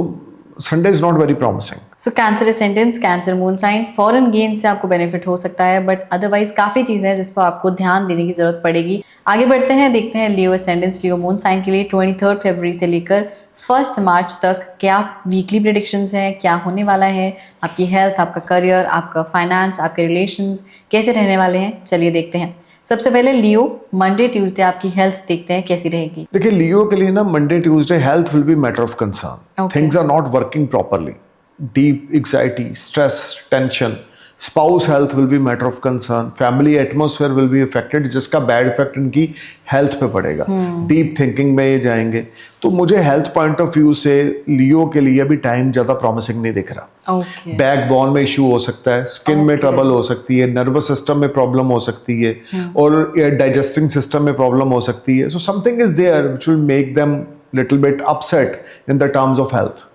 Sunday is not very promising. So cancer ascendant, cancer moon sign, foreign gain से आपको बेनिफिट हो सकता है, बट अदरवाइज काफी चीजें हैं जिस पर आपको ध्यान देने की जरूरत पड़ेगी। आगे बढ़ते हैं, देखते हैं लियो ascendant, लियो मून साइन के लिए 23 फरवरी से लेकर 1 मार्च तक क्या वीकली प्रेडिक्शंस हैं, क्या होने वाला है, आपकी हेल्थ, आपका करियर, आपका फाइनेंस, आपके रिलेशंस कैसे रहने वाले हैं। चलिए देखते हैं। सबसे पहले लियो मंडे ट्यूसडे आपकी हेल्थ देखते हैं कैसी रहेगी। देखिए, लियो के लिए ना Monday Tuesday health will be matter of concern. Things are not working properly, deep anxiety, stress, tension. Spouse health will be matter of concern. Family atmosphere will be affected, जिसका बैड इफेक्ट इनकी हेल्थ पे पड़ेगा। डीप थिंकिंग में ये जाएंगे। तो मुझे हेल्थ पॉइंट ऑफ व्यू से लियो के लिए अभी टाइम ज्यादा प्रॉमिसिंग नहीं दिख रहा। बैकबोन में इशू हो सकता है, स्किन में ट्रबल हो सकती है, नर्वस सिस्टम में प्रॉब्लम हो सकती है, और डाइजेस्टिंग सिस्टम में प्रॉब्लम हो सकती है। So something is there which will make them little bit upset in the terms of health.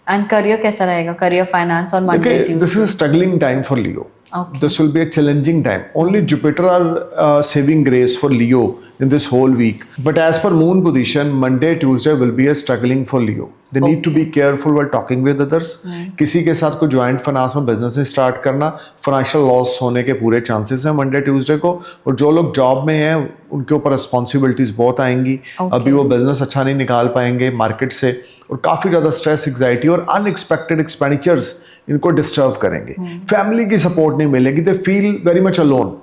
And career कैसा रहेगा? करियर, फाइनेंस और Monday Tuesday. This is struggling time for Leo. Okay. This will be a challenging time. Only Jupiter are saving grace for Leo in this whole week. But as per moon position, Monday, Tuesday will be a struggling for Leo. They need to be careful while talking with others. किसी के साथ कोई ज्वाइंट फाइनेंस में बिजनेस स्टार्ट करना, फाइनेंशियल लॉस होने के पूरे चांसेस हैं मंडे ट्यूसडे को. और जो लोग जॉब में हैं उनके ऊपर रिस्पॉन्सिबिलिटीज बहुत आएंगी. अभी वो बिजनेस अच्छा नहीं निकाल पाएंगे मार्केट से, और काफ़ी ज़्यादा स्ट्रेस, एग्जाइटी और अनएक्सपेक्टेड एक्सपेंडिचर्स इनको डिस्टर्ब करेंगे. फैमिली की सपोर्ट नहीं मिलेगी. They feel very much alone.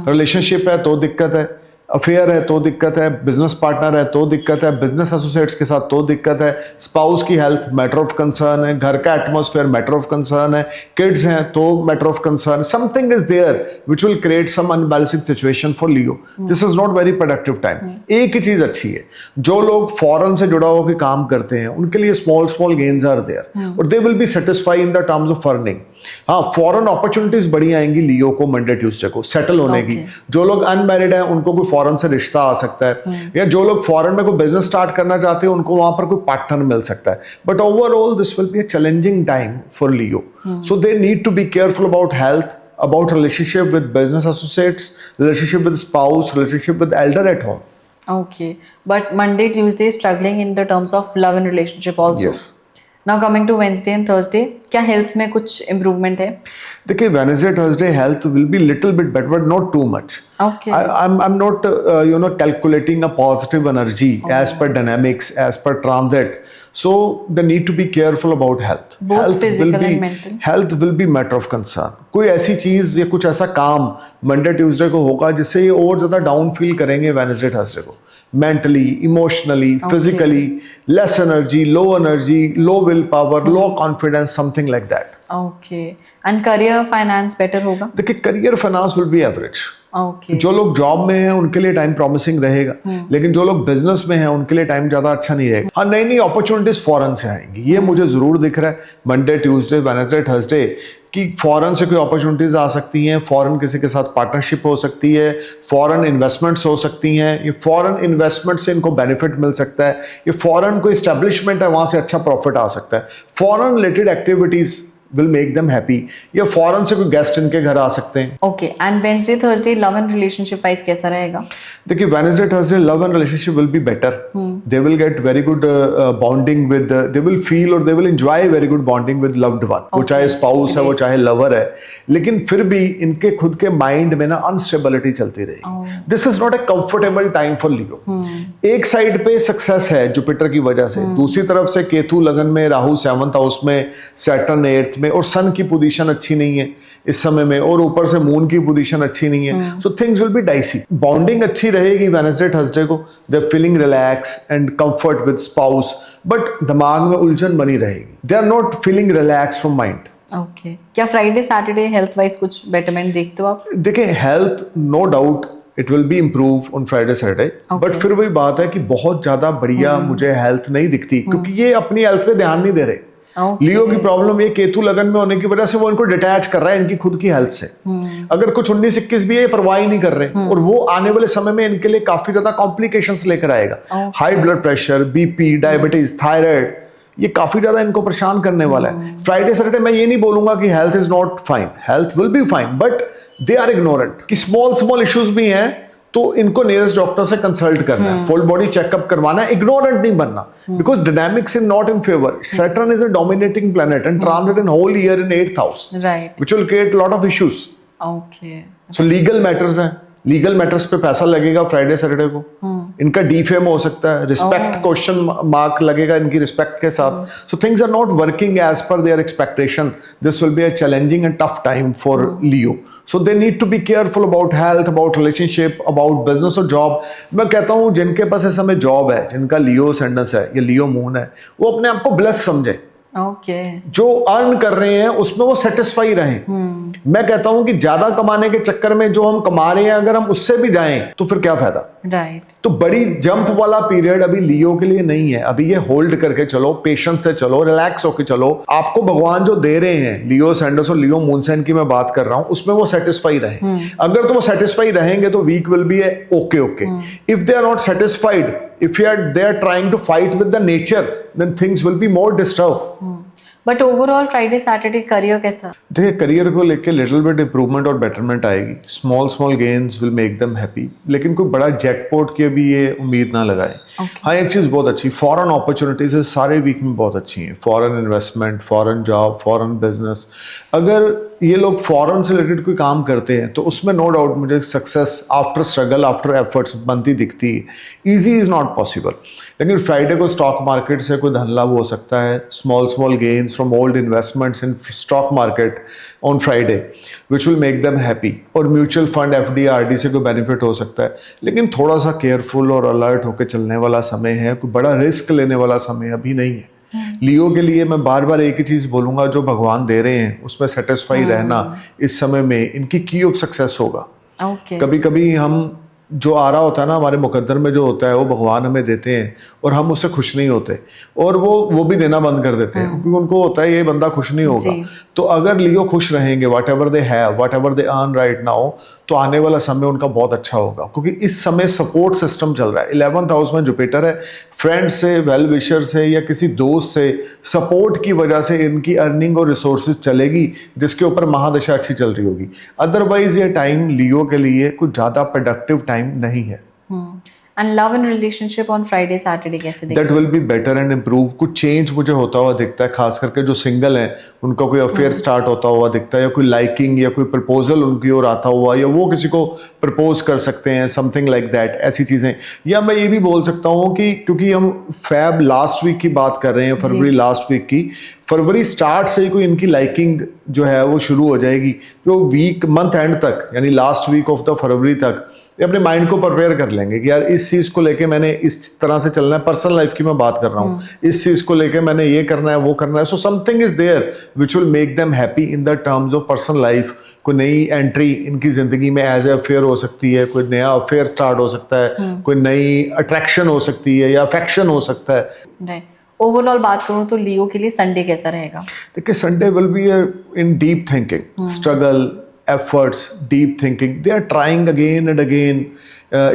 Relationship है तो दिक्कत है, अफेयर है तो दिक्कत है, बिजनेस पार्टनर है तो दिक्कत है, बिजनेस एसोसिएट्स के साथ तो दिक्कत है, स्पाउस की हेल्थ मैटर ऑफ कंसर्न है, घर का एटमॉस्फेयर मैटर ऑफ कंसर्न है, किड्स हैं तो matter of concern. Something is there which will create some unbalancing situation for Leo. This is not very productive time. एक ही चीज अच्छी है, जो लोग फॉरेन से जुड़ा होकर काम करते हैं उनके लिए small small gains are there और they will be satisfied in the terms of earning. हाँ, फॉरेन अपॉर्चुनिटीज बड़ी आएंगी लियो को मंडे ट्यूसडे को सेटल होने की. जो लोग अनमैरिड हैं उनको कोई फॉरेन से रिश्ता आ सकता है, या जो लोग फॉरेन में कोई बिजनेस स्टार्ट करना चाहते हैं उनको वहां पर कोई पार्टनर मिल सकता है. But overall this will be a challenging time for Leo. So they need to be careful about health, about relationship with business associates, relationship with spouse, relationship with elder at home. Okay, but Monday, Tuesday struggling in the terms of love and relationship also. Yes. Now coming to Wednesday and Thursday, क्या health में कुछ improvement है? देखिए Wednesday, Thursday health will be little bit better, but not too much. Okay. I'm not calculating a positive energy as per dynamics, as per transit. So they need to be careful about health. Both health physical will be, and mental. Health will be matter of concern. कोई ऐसी चीज या कुछ ऐसा काम मंडे ट्यूसडे को होगा जिससे ये और ज्यादा डाउन फील करेंगे वेडनेसडे थर्सडे को. Mentally, emotionally, physically, less energy, low will power, low confidence, something like that. Okay. And career finance better होगा? देखिए career finance will be average. Okay. जो लोग जॉब में हैं उनके लिए टाइम प्रॉमिसिंग रहेगा, लेकिन जो लोग बिजनेस में हैं उनके लिए टाइम ज्यादा अच्छा नहीं रहेगा. हाँ, नई नई अपॉर्चुनिटीज फॉरेन से आएंगी, ये मुझे जरूर दिख रहा है मंडे ट्यूसडे वेडनेसडे थर्सडे कि फॉरेन से कोई अपॉर्चुनिटीज आ सकती हैं. फॉरेन किसी के साथ पार्टनरशिप हो सकती है, फॉरेन इन्वेस्टमेंट्स हो सकती हैं. ये फॉरेन इन्वेस्टमेंट से इनको बेनिफिट मिल सकता है. ये फॉरेन कोई एस्टेब्लिशमेंट है वहां से अच्छा प्रॉफिट आ सकता है. Foreign related activities will make them happy. या फॉरेन से कोई गेस्ट इनके घर आ सकते हैं. Okay. And Wednesday Thursday love and relationship wise कैसा रहेगा? देखिए Wednesday Thursday love and relationship will be better. They will get very good bonding with, they will feel और they will enjoy very good bonding with loved one. वो चाहे स्पाउस है, वो चाहे लवर है, लेकिन फिर भी इनके खुद के माइंड में ना अनस्टेबिलिटी चलती रहेगी. This is not a comfortable time for Leo. एक साइड पे सक्सेस है जुपिटर की वजह से, दूसरी तरफ से केतु लगन में, राहु 7th हाउस में, सैटर्न 8th में, और सन की पोजीशन अच्छी नहीं है इस समय में, और ऊपर से मून की पोजीशन अच्छी नहीं है. So things will be dicey. Bonding अच्छी रहेगी वेडनेसडे थर्सडे को. They are feeling relax and comfort with spouse, but दिमाग में उलझन बनी रहेगी. They are not feeling relax from mind. Okay. क्या फ्राइडे सैटरडे हेल्थ वाइज कुछ बेटरमेंट देखते हो आप? देखिए health no doubt it will be improve on Friday Saturday, but फिर वही बात है कि बहुत ज्यादा बढ़िया मुझे हेल्थ नहीं दिखती, क्योंकि ये अपनी हेल्थ पे ध्यान नहीं दे रहे. लियो की प्रॉब्लम ये केतु लगन में होने की वजह से वो इनको डिटैच कर रहा है इनकी खुद की हेल्थ से. अगर कुछ 19-21 भी है, परवाह ही नहीं कर रहे, और वो आने वाले समय में इनके लिए काफी ज्यादा कॉम्प्लिकेशंस लेकर आएगा. High blood pressure, BP, diabetes, thyroid, ये काफी ज्यादा इनको परेशान करने वाला है. फ्राइडे सैटरडे मैं ये नहीं बोलूंगा कि health is not fine, health will be fine, but they are ignorant. कि स्मॉल इश्यूज भी हैं तो इनको नियरेस्ट डॉक्टर से कंसल्ट करना है, फुल बॉडी चेकअप करवाना है. इग्नोरेंट नहीं बनना, because dynamics in not in favour. Saturn is a dominating planet and transit in whole year in 8th house, right, which will create lot of issues. Okay. So legal matters हैं, लीगल मैटर्स पे पैसा लगेगा फ्राइडे सैटरडे को. इनका डीफेम हो सकता है, रिस्पेक्ट क्वेश्चन मार्क लगेगा इनकी रिस्पेक्ट के साथ. So things are not working as per their expectation. This will be a challenging and tough time for Leo. So they need to be careful about health, about relationship, about business और जॉब. मैं कहता हूँ जिनके पास इस समय जॉब है, जिनका लियो सेंडस है या लियो मून है, वो अपने आप को ब्लेस समझे. ओके. जो अर्न कर रहे हैं उसमें वो सेटिस्फाई रहें. मैं कहता हूं कि ज्यादा कमाने के चक्कर में जो हम कमा रहे हैं अगर हम उससे भी जाएं तो फिर क्या फायदा. राइट. तो बड़ी जंप वाला पीरियड अभी लियो के लिए नहीं है. अभी ये होल्ड करके चलो, पेशेंस से चलो, रिलैक्स होके चलो. आपको भगवान जो दे रहे हैं, लियो सेंडस और लियो मून साइन की मैं बात कर रहा हूं, उसमें वो सेटिस्फाई रहें. अगर तो वो सेटिस्फाई रहेंगे तो week will be okay. If they are not satisfied, if they are trying to fight with the nature, then things will be more disturbed. But overall Friday Saturday career कैसा? देखिए करियर को लेके लिटिल बिट इंप्रूवमेंट और बेटरमेंट आएगी, small small gains will make them happy, लेकिन कोई बड़ा जैकपॉट की भी ये उम्मीद ना लगाएं। हाँ एक चीज़ बहुत अच्छी, फॉरेन अपॉर्चुनिटीज सारे वीक में बहुत अच्छी हैं, foreign investment, foreign job, foreign business. अगर ये लोग फॉरेन से रिलेटेड कोई काम करते हैं तो उसमें नो डाउट मुझे success after struggle, after efforts बनती दिखती है। ईजी इज़ नॉट पॉसिबल, लेकिन फ्राइडे को स्टॉक मार्केट से कोई धन लाभ हो सकता है, small small gains from old investments in stock market on Friday which will make them happy. और म्यूचुअल फंड, एफडी, आरडी से कोई बेनिफिट हो सकता है, लेकिन थोड़ा सा केयरफुल और अलर्ट होकर चलने वाला समय है, कोई बड़ा रिस्क लेने वाला समय अभी नहीं है। लियो के लिए मैं बार बार एक ही चीज बोलूंगा, जो भगवान दे रहे हैं उसमें सेटिस्फाई रहना इस समय में इनकी की ऑफ सक्सेस होगा। कभी कभी हम जो आ रहा होता है ना हमारे मुकद्दर में जो होता है वो भगवान हमें देते हैं और हम उससे खुश नहीं होते, और वो भी देना बंद कर देते हैं क्योंकि उनको होता है ये बंदा खुश नहीं होगा। तो अगर लियो खुश रहेंगे, what ever they have, what ever they earn right now, तो आने वाला समय उनका बहुत अच्छा होगा, क्योंकि इस समय सपोर्ट सिस्टम चल रहा है। 11th हाउस में जुपिटर है, फ्रेंड से, वेल विशर से या किसी दोस्त से सपोर्ट की वजह से इनकी अर्निंग और रिसोर्सेज चलेगी, जिसके ऊपर महादशा अच्छी चल रही होगी। अदरवाइज ये टाइम लियो के लिए कुछ ज़्यादा प्रोडक्टिव टाइम नहीं है। And love in relationship on Friday Saturday कैसे that will be better and improve. कुछ चेंज मुझे होता हुआ दिखता है, खास करके जो सिंगल हैं उनका कोई अफेयर स्टार्ट होता हुआ दिखता है, या कोई लाइकिंग या कोई प्रपोजल उनकी ओर आता हुआ, या वो किसी को प्रपोज कर सकते हैं, समथिंग लाइक दैट, ऐसी चीज़ें। या मैं ये भी बोल सकता हूँ कि क्योंकि हम फैब लास्ट वीक की बात कर रहे हैं, फरवरी लास्ट वीक की, फरवरी स्टार्ट से ही कोई इनकी लाइकिंग जो है वो शुरू हो जाएगी, जो वीक मंथ एंड तक यानी last week of the February तक ये अपने माइंड को प्रिपेयर कर लेंगे कि यार इस चीज़ को लेके मैंने इस तरह से चलना है। पर्सनल लाइफ की मैं बात कर रहा हूँ, इस चीज़ को लेके मैंने ये करना है, वो करना है। So something is there which will make them happy in the terms of personal life. कोई नई एंट्री इनकी जिंदगी में एज ए अफेयर हो सकती है, कोई नया अफेयर स्टार्ट हो सकता है, कोई नई अट्रैक्शन हो सकती है या अफेक्शन हो सकता है। ओवरऑल बात करूं तो लियो के लिए संडे कैसा रहेगा? देखिए Sunday will be in deep thinking, struggle, efforts, deep thinking. They are trying again and again,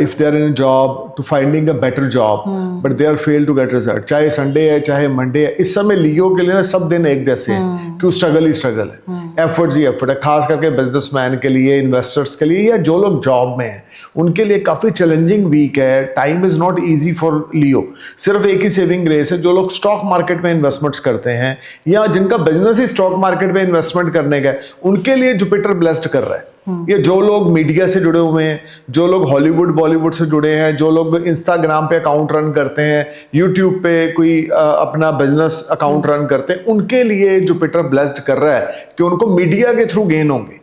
if they are in a job, to finding a better job, but they are failed to get result. चाहे संडे है चाहे मंडे है, इस समय लियो के लिए ना सब दिन एक जैसे हैं, क्यों स्ट्रगल ही स्ट्रगल है, एफर्ट्स ही एफर्ट है। खास करके बिजनेसमैन के लिए, इन्वेस्टर्स के लिए, या जो लोग जॉब में हैं उनके लिए काफ़ी चैलेंजिंग वीक है। Time is not easy for Leo. सिर्फ एक ही सेविंग ग्रेस है, जो लोग स्टॉक मार्केट में इन्वेस्टमेंट्स करते हैं या जिनका बिजनेस ही स्टॉक मार्केट में इन्वेस्टमेंट करने का है, उनके लिए जुपिटर ब्लेस्ड कर रहा है। ये जो लोग मीडिया से जुड़े हुए हैं, जो लोग हॉलीवुड बॉलीवुड से जुड़े हैं, जो लोग इंस्टाग्राम पे अकाउंट रन करते हैं, यूट्यूब पे कोई अपना बिजनेस अकाउंट रन करते हैं, उनके लिए जुपिटर ब्लेस्ड कर रहा है कि उनको मीडिया के थ्रू गेन होंगे।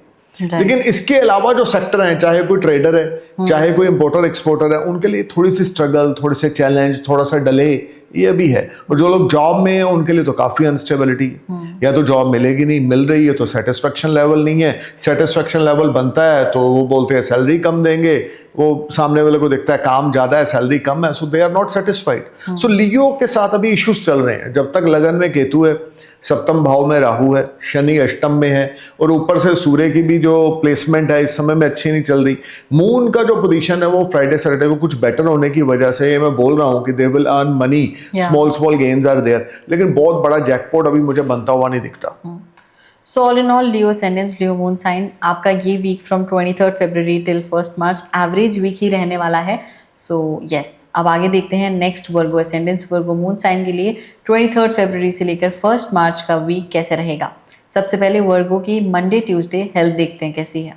लेकिन इसके अलावा जो सेक्टर हैं, चाहे कोई ट्रेडर है, चाहे कोई इंपोर्टर एक्सपोर्टर है, उनके लिए थोड़ी सी स्ट्रगल, थोड़े से चैलेंज, थोड़ा सा डिले ये भी है। और जो लोग जॉब में हैं उनके लिए तो काफ़ी अनस्टेबिलिटी, या तो जॉब मिलेगी नहीं, मिल रही है तो सेटिस्फेक्शन लेवल नहीं है, सेटिस्फेक्शन लेवल बनता है तो वो बोलते हैं सैलरी कम देंगे, वो सामने वाले को दिखता है काम ज़्यादा है सैलरी कम है, so they are not satisfied. सो लियो के साथ अभी इश्यूज चल रहे हैं। जब तक लगन में केतु है, सप्तम भाव में राहु है, शनि अष्टम में है, और ऊपर से सूर्य की भी जो प्लेसमेंट है इस समय में अच्छी नहीं चल रही। मून का जो पोजीशन है वो फ्राइडे सैटरडे को कुछ बेटर होने की वजह से मैं बोल रहा हूँ कि they will earn money, small small gains are there, लेकिन बहुत बड़ा जैकपॉट अभी मुझे बनता हुआ नहीं दिखता। So all in all Leo ascendance, Leo moon sign, आपका ये वीक फ्रॉम 23 फरवरी टिल 1 मार्च एवरेज वीक ही रहने वाला है। सो यस, अब आगे देखते हैं next Virgo ascendance, Virgo moon sign के लिए 23 फरवरी से लेकर 1 मार्च का वीक कैसे रहेगा। सबसे पहले वर्गो की मंडे ट्यूसडे हेल्थ देखते हैं कैसी है।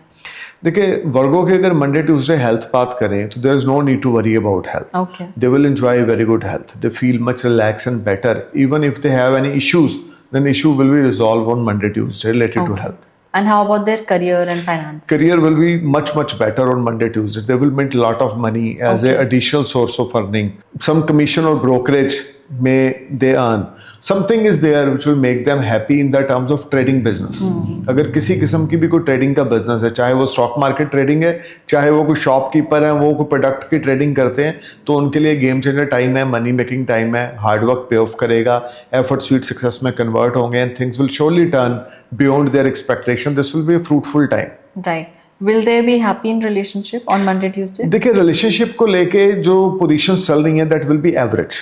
देखिए वर्गो के अगर मंडे ट्यूसडे हेल्थ बात करें तो there is no need to worry about health. They will enjoy very good health, they feel much relax and better. Even if they have any issues, then issue will be resolved on Monday, Tuesday related to health. And how about their career and finance? Career will be much better on Monday, Tuesday. They will make a lot of money as a additional source of earning. Some commission or brokerage may they earn. Something is there which will make them happy in the terms of trading business. अगर किसी किस्म की भी कोई ट्रेडिंग का बिजनेस है, चाहे वो स्टॉक मार्केट ट्रेडिंग है, चाहे वो कोई शॉपकीपर है, वो कोई प्रोडक्ट की ट्रेडिंग करते हैं, तो उनके लिए गेम चेंजर टाइम है, मनी मेकिंग टाइम है, हार्ड वर्क पे ऑफ करेगा, एफर्ट स्वीट सक्सेस में कन्वर्ट होंगे, and things will surely turn beyond their expectation. This will be a fruitful time. Right. Will they be happy in relationship on Monday, Tuesday? देखिए रिलेशनशिप को लेके जो पोजीशंस चल रही हैं that will be average,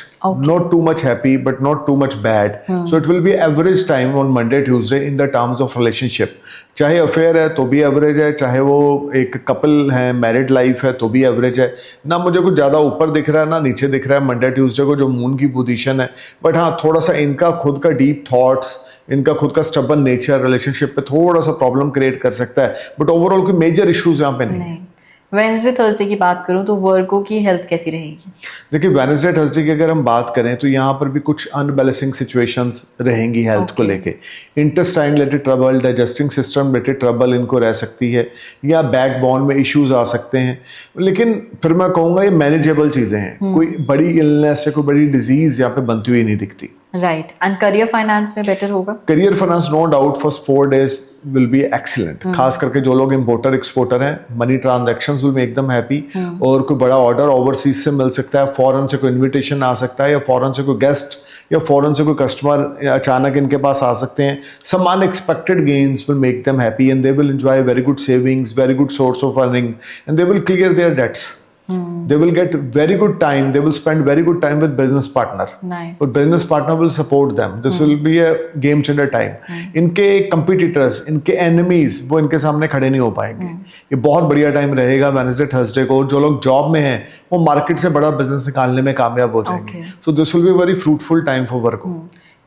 not too much happy but not too much bad, so it will be average time on Monday Tuesday in the terms of relationship. चाहे अफेयर है तो भी एवरेज है, चाहे वो एक कपल है मैरिड लाइफ है तो भी एवरेज है। ना मुझे कुछ ज़्यादा ऊपर दिख रहा है ना नीचे दिख रहा है मंडे ट्यूसडे को जो मून की पोजीशन है, बट हाँ थोड़ा सा इनका खुद का डीप थॉट्स, इनका खुद का स्टबन नेचर रिलेशनशिप पे थोड़ा सा प्रॉब्लम क्रिएट कर सकता है, बट ओवरऑल कोई मेजर इश्यूज यहाँ पे नहीं। वेडनेसडे थर्सडे की बात करूं तो वर्गो की हेल्थ कैसी रहेगी? देखिए वेडनेसडे थर्सडे की अगर हम बात करें तो यहाँ पर भी कुछ अनबैलेंसिंग सिचुएशंस रहेंगी हेल्थ को लेके। Intestine related trouble, digesting system related trouble इनको रह सकती है, या बैक बोन में इश्यूज आ सकते हैं, लेकिन फिर मैं कहूँगा ये मैनेजेबल चीज़ें हैं। कोई बड़ी इलनेस या कोई बड़ी डिजीज यहाँ पे बनती हुई नहीं दिखती। राइट। एंड करियर फाइनेंस में बेटर होगा? Career finance no doubt first 4 days will be excellent, खास करके जो लोग इंपोर्टर एक्सपोर्टर हैं, money transactions will make them happy, और कोई बड़ा ऑर्डर ओवरसीज से मिल सकता है, फॉरेन से कोई इनविटेशन आ सकता है, या फॉरेन से कोई गेस्ट या फॉरेन से कोई कस्टमर अचानक इनके पास आ सकते हैं। Some unexpected gains will make them happy and they will enjoy very good savings, very good source of earning, and they will clear their debts. They will get very good time. They will spend very good time with business partner. Nice. But business partner will support them. This will be a game changer time. इनके competitors, इनके enemies वो इनके सामने खड़े नहीं हो पाएंगे। ये बहुत बढ़िया टाइम रहेगा वेडनेसडे थर्सडे को। जो लोग जॉब में हैं वो मार्केट से बड़ा बिजनेस निकालने में कामयाब हो जाएंगे। So this will be very fruitful time for work.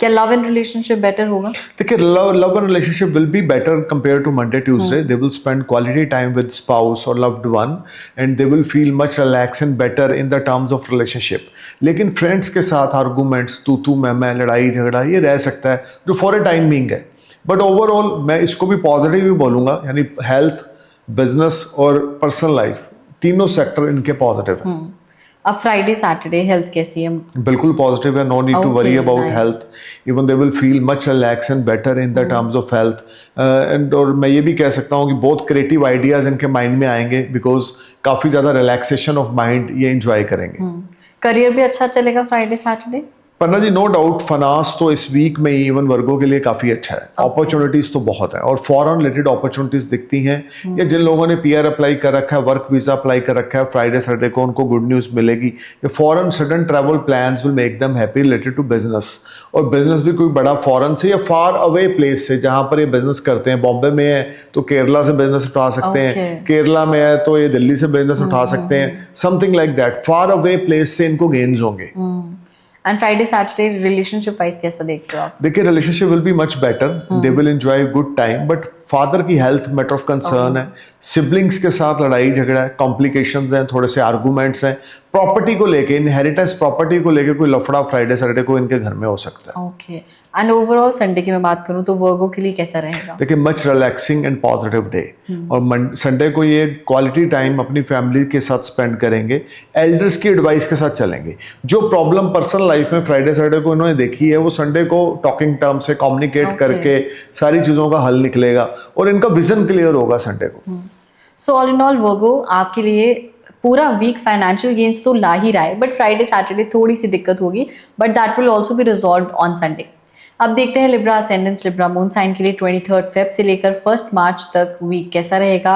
क्या लव एंड रिलेशनशिप बेटर होगा? देखिए love and relationship will be better compare to Monday Tuesday. They will spend quality time with spouse और loved one, and they will feel much relax and better in the terms of relationship. लेकिन फ्रेंड्स के साथ आर्गूमेंट्स, तू मैं, लड़ाई झगड़ा ये रह सकता है जो फॉर अ टाइम बीइंग है, बट ओवरऑल मैं इसको भी पॉजिटिव ही बोलूंगा। यानी हेल्थ, बिजनेस और पर्सनल लाइफ तीनों सेक्टर इनके पॉजिटिव हैं। अब फ्राइडे सैटरडे हेल्थ कैसी है? बिल्कुल पॉजिटिव है, no need to worry about health. Even they will feel much relax and better in the terms of health, and और मैं ये भी कह सकता हूँ कि बहुत क्रिएटिव आइडियाज इनके माइंड में आएंगे, बिकॉज काफ़ी ज़्यादा रिलैक्सेशन ऑफ माइंड ये एंजॉय करेंगे। करियर भी अच्छा चलेगा फ्राइडे सैटरडे? पन्ना जी नो डाउट फाइनेंस तो इस वीक में ही इवन वर्गों के लिए काफ़ी अच्छा है। अपॉर्चुनिटीज़ तो बहुत है और फॉरेन रिलेटेड अपॉर्चुनिटीज़ दिखती हैं, या जिन लोगों ने पीआर अप्लाई कर रखा है, वर्क वीज़ा अप्लाई कर रखा है, फ्राइडे सैटरडे को उनको गुड न्यूज़ मिलेगी। ये foreign sudden travel plans will make them happy related to business, और बिजनेस भी कोई बड़ा फॉरेन से या फार अवे प्लेस से जहाँ पर ये बिजनेस करते हैं। बॉम्बे में है तो केरला से बिजनेस उठा सकते हैं, केरला में है तो ये दिल्ली से बिजनेस उठा सकते हैं, something like that. Far away place से इनको गेन्स होंगे। And Friday Saturday relationship wise कैसा देखते हो आप? देखिए relationship will be much better, they will enjoy good time, but father की हेल्थ मैटर ऑफ कंसर्न है, सिबलिंग्स के साथ लड़ाई झगड़ा है, कॉम्प्लिकेशंस हैं, थोड़े से आर्गूमेंट्स हैं, प्रॉपर्टी को लेके, इनहेरिटेंस प्रॉपर्टी को लेके कोई लफड़ा फ्राइडे सैटरडे को इनके घर में हो सकता है। ओके। एंड ओवरऑल संडे की मैं बात करूं तो वर्गो के लिए कैसा रहेगा? देखिए much relaxing and positive day, और संडे को ये क्वालिटी टाइम अपनी फैमिली के साथ स्पेंड करेंगे, एल्डर्स की एडवाइस के साथ चलेंगे। जो प्रॉब्लम पर्सनल लाइफ में फ्राइडे सैटरडे को इन्होंने देखी है वो संडे को टॉकिंग टर्म से कम्युनिकेट करके सारी चीज़ों का हल निकलेगा और इनका विजन क्लियर होगा संडे को। सो ऑल इन ऑल वर्गो आपके लिए पूरा वीक फाइनेंशियल गेन्स तो ला ही रहा है, बट फ्राइडे सैटरडे थोड़ी सी दिक्कत होगी, but that will also be resolve on Sunday. अब देखते हैं Libra ascendants Libra moon sign के लिए 23 फेब से लेकर 1 मार्च तक वीक कैसा रहेगा।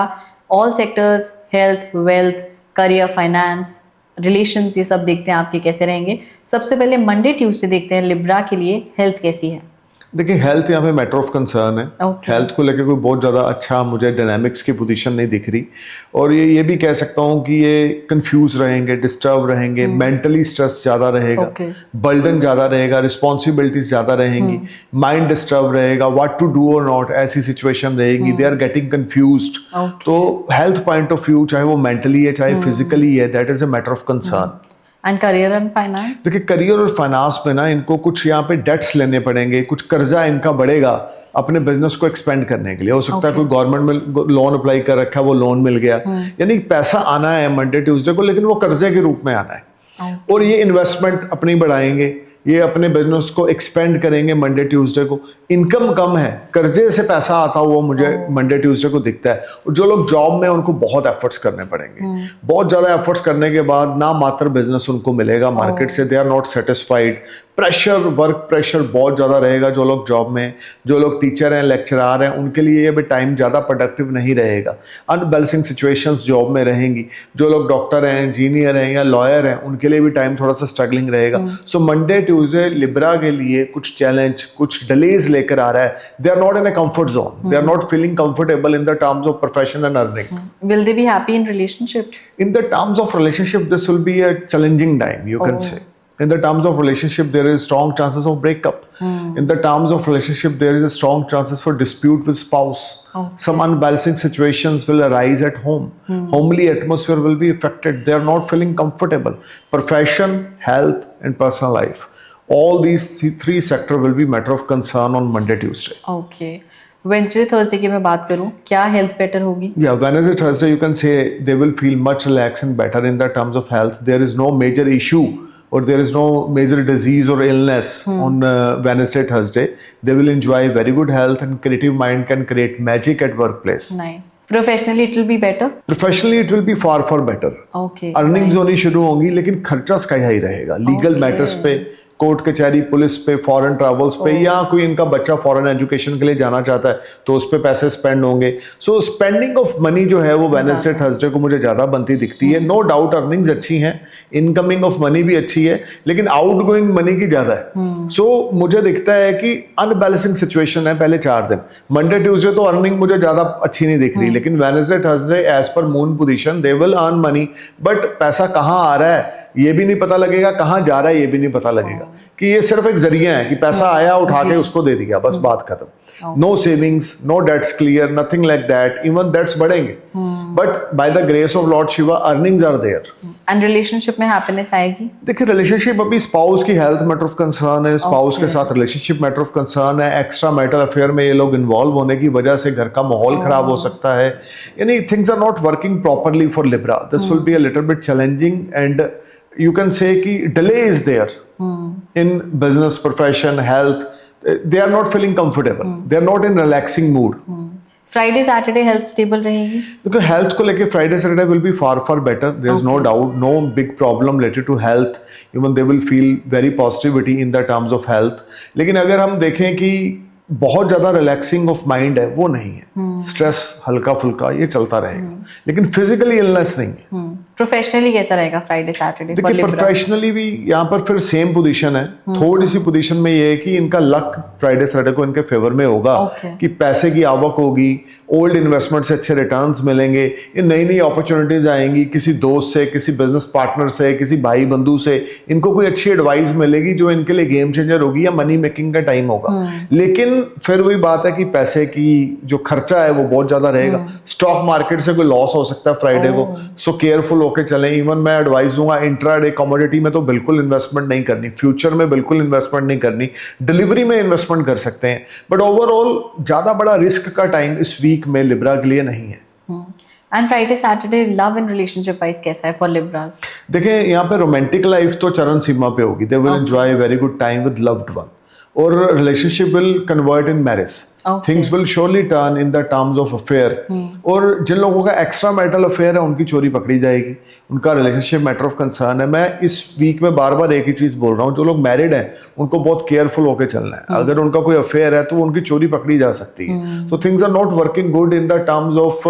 All sectors, health, wealth, career, finance, relations, ये सब देखते हैं आपके कैसे रहेंगे। सबसे पहले मंडे ट्यूसडे देखते हैं लिब्रा के लिए हेल्थ कैसी है। देखिए हेल्थ यहाँ पे मैटर ऑफ कंसर्न है। हेल्थ को लेकर कोई बहुत ज़्यादा अच्छा मुझे डायनामिक्स की पोजीशन नहीं दिख रही, और ये भी कह सकता हूँ कि ये कंफ्यूज रहेंगे, डिस्टर्ब रहेंगे, मेंटली स्ट्रेस ज़्यादा रहेगा, बर्डन ज़्यादा रहेगा, रिस्पॉन्सिबिलिटीज ज़्यादा रहेंगी, माइंड डिस्टर्ब रहेगा, व्हाट टू डू और नॉट, ऐसी सिचुएशन रहेगी, दे आर गेटिंग कंफ्यूज्ड। तो हेल्थ पॉइंट ऑफ व्यू चाहे वो मेंटली है चाहे फिजिकली है, that is a matter of concern. And career and finance, देखिए करियर और फाइनेंस में ना इनको कुछ यहाँ पे डेट्स लेने पड़ेंगे, कुछ कर्जा इनका बढ़ेगा अपने बिजनेस को एक्सपेंड करने के लिए। हो सकता है कोई गवर्नमेंट में लोन अप्लाई कर रखा है, वो लोन मिल गया, यानी पैसा आना है मंडे ट्यूसडे को, लेकिन वो कर्जे के रूप में आना है। और ये इन्वेस्टमेंट अपनी बढ़ाएंगे, ये अपने बिजनेस को एक्सपेंड करेंगे मंडे ट्यूसडे को। इनकम कम है, कर्जे से पैसा आता हुआ मुझे मंडे ट्यूसडे को दिखता है। और जो लोग जॉब में, उनको बहुत एफर्ट्स करने पड़ेंगे, बहुत ज़्यादा एफर्ट्स करने के बाद ना मात्र बिजनेस उनको मिलेगा मार्केट से, they are not satisfied. Pressure, work pressure बहुत ज़्यादा रहेगा। जो लोग जॉब में, जो लोग टीचर हैं, लेक्चरार हैं, उनके लिए ये भी टाइम ज़्यादा प्रोडक्टिव नहीं रहेगा। अनबैलेंसिंग सिचुएशंस जॉब में रहेंगी। जो लोग डॉक्टर हैं, इंजीनियर हैं या लॉयर हैं, उनके लिए भी टाइम थोड़ा सा स्ट्रगलिंग रहेगा। सो मंडे ट्यूसडे लिब्रा के लिए कुछ चैलेंज, कुछ डिलेज लेकर आ रहा है। They are not in a comfort zone, they are not feeling comfortable in the terms of profession and earning. Will they be happy in relationship? In the terms of relationship, this will be a challenging time, you can say. In the terms of relationship, there is strong chances of breakup. In the terms of relationship, there is a strong chances for dispute with spouse. Some unbalancing situations will arise at home. Homely atmosphere will be affected. They are not feeling comfortable. Profession, health, and personal life. All these three sector will be matter of concern on Monday, Tuesday. Okay. Wednesday, Thursday की मैं बात करूँ, क्या health better होगी? Yeah, Wednesday, Thursday, you can say they will feel much relaxed and better in the terms of health. There is no major issue or there is no major disease or illness on Wednesday, Thursday. They will enjoy very good health and creative mind can create magic at workplace. Nice. Professionally, it will be better? Professionally, it will be far, far better. Okay. Earnings होनी शुरू होंगी, लेकिन खर्चा स्काई हाई रहेगा। लीगल मैटर्स पे, कोर्ट कचहरी, पुलिस पे, फॉरेन ट्रैवल्स पे, या कोई इनका बच्चा फॉरेन एजुकेशन के लिए जाना चाहता है तो उस पे पैसे स्पेंड होंगे। सो स्पेंडिंग ऑफ मनी जो है वो वेडनेसडे थर्सडे को मुझे ज़्यादा बनती दिखती है। नो डाउट अर्निंग्स अच्छी हैं, इनकमिंग ऑफ मनी भी अच्छी है, लेकिन आउटगोइंग मनी की ज़्यादा है। सो मुझे दिखता है कि अनबैलेंसिंग सिचुएशन है पहले 4 दिन। मंडे ट्यूसडे तो अर्निंग मुझे ज़्यादा अच्छी नहीं दिख रही, लेकिन Wednesday Thursday as per moon position they will earn money, but पैसा कहाँ आ रहा है ये भी नहीं पता लगेगा, कहाँ जा रहा है ये भी नहीं पता लगेगा। कि ये सिर्फ एक जरिया है कि पैसा आया, उठा के उसको दे दिया, बस बात खत्म। No savings, no debts clear, nothing like that. Even debts बढ़ेंगे, but by the grace of Lord Shiva earnings are there. And relationship में हैप्पीनेस आएगी? देखिए, रिलेशनशिप अभी स्पाउस की हेल्थ मैटर ऑफ कंसर्न है, स्पाउस के साथ रिलेशनशिप मैटर ऑफ कंसर्न है। एक्स्ट्रा मैटर अफेयर में ये लोग इन्वॉल्व होने की वजह से घर का माहौल खराब हो सकता है। यानी things are not working properly for Libra. This will be a little bit challenging and you can say कि delay is there in business, profession, health. They are not feeling comfortable. They are not in relaxing mood. Friday, Saturday health stable रहेगी? क्योंकि health को लेके Friday, Saturday will be far, far better. There is no doubt, no big problem related to health. Even they will feel very positivity in the terms of health. लेकिन अगर हम देखें कि बहुत ज्यादा रिलैक्सिंग ऑफ माइंड है, वो नहीं है। स्ट्रेस हल्का फुल्का ये चलता रहेगा, लेकिन फिजिकली इलनेस नहीं है। प्रोफेशनली कैसा रहेगा फ्राइडे सैटरडे? देखिए, प्रोफेशनली भी यहाँ पर फिर सेम पोजीशन है। थोड़ी सी पोजीशन में ये है कि इनका लक फ्राइडे सैटरडे को इनके फेवर में होगा। कि पैसे की आवक होगी, ओल्ड इन्वेस्टमेंट से अच्छे रिटर्न्स मिलेंगे, ये नई नई अपॉर्चुनिटीज आएंगी, किसी दोस्त से, किसी बिजनेस पार्टनर से, किसी भाई बंधु से इनको कोई अच्छी एडवाइस मिलेगी जो इनके लिए गेम चेंजर होगी या मनी मेकिंग का टाइम होगा। लेकिन फिर वही बात है कि पैसे की जो खर्चा है वो बहुत ज्यादा रहेगा। स्टॉक मार्केट से कोई लॉस हो सकता है फ्राइडे को, सो केयरफुल होकर चलें। इवन मैं एडवाइस दूंगा, इंट्राडे कमोडिटी में तो बिल्कुल इन्वेस्टमेंट नहीं करनी, फ्यूचर में बिल्कुल इन्वेस्टमेंट नहीं करनी, डिलीवरी में इन्वेस्टमेंट कर सकते हैं, बट ओवरऑल ज्यादा बड़ा रिस्क का टाइम इस वीक में लिब्रा के लिए नहीं है। And Friday Saturday love and relationship wise कैसा है फॉर लिब्रास? देखिए, यहाँ पे रोमांटिक लाइफ तो चरण सीमा पे होगी। They will enjoy very good time with loved one, और relationship will convert in marriage. Things will surely turn in the terms of affair. और जिन लोगों का एक्स्ट्रा मैरिटल अफेयर है उनकी चोरी पकड़ी जाएगी, उनका रिलेशनशिप मैटर ऑफ कंसर्न है। मैं इस वीक में बार बार एक ही चीज बोल रहा हूँ, जो लोग मैरिड हैं उनको बहुत केयरफुल होकर चलना है। अगर उनका कोई अफेयर है तो उनकी चोरी पकड़ी जा सकती है। तो things are not working good in the terms of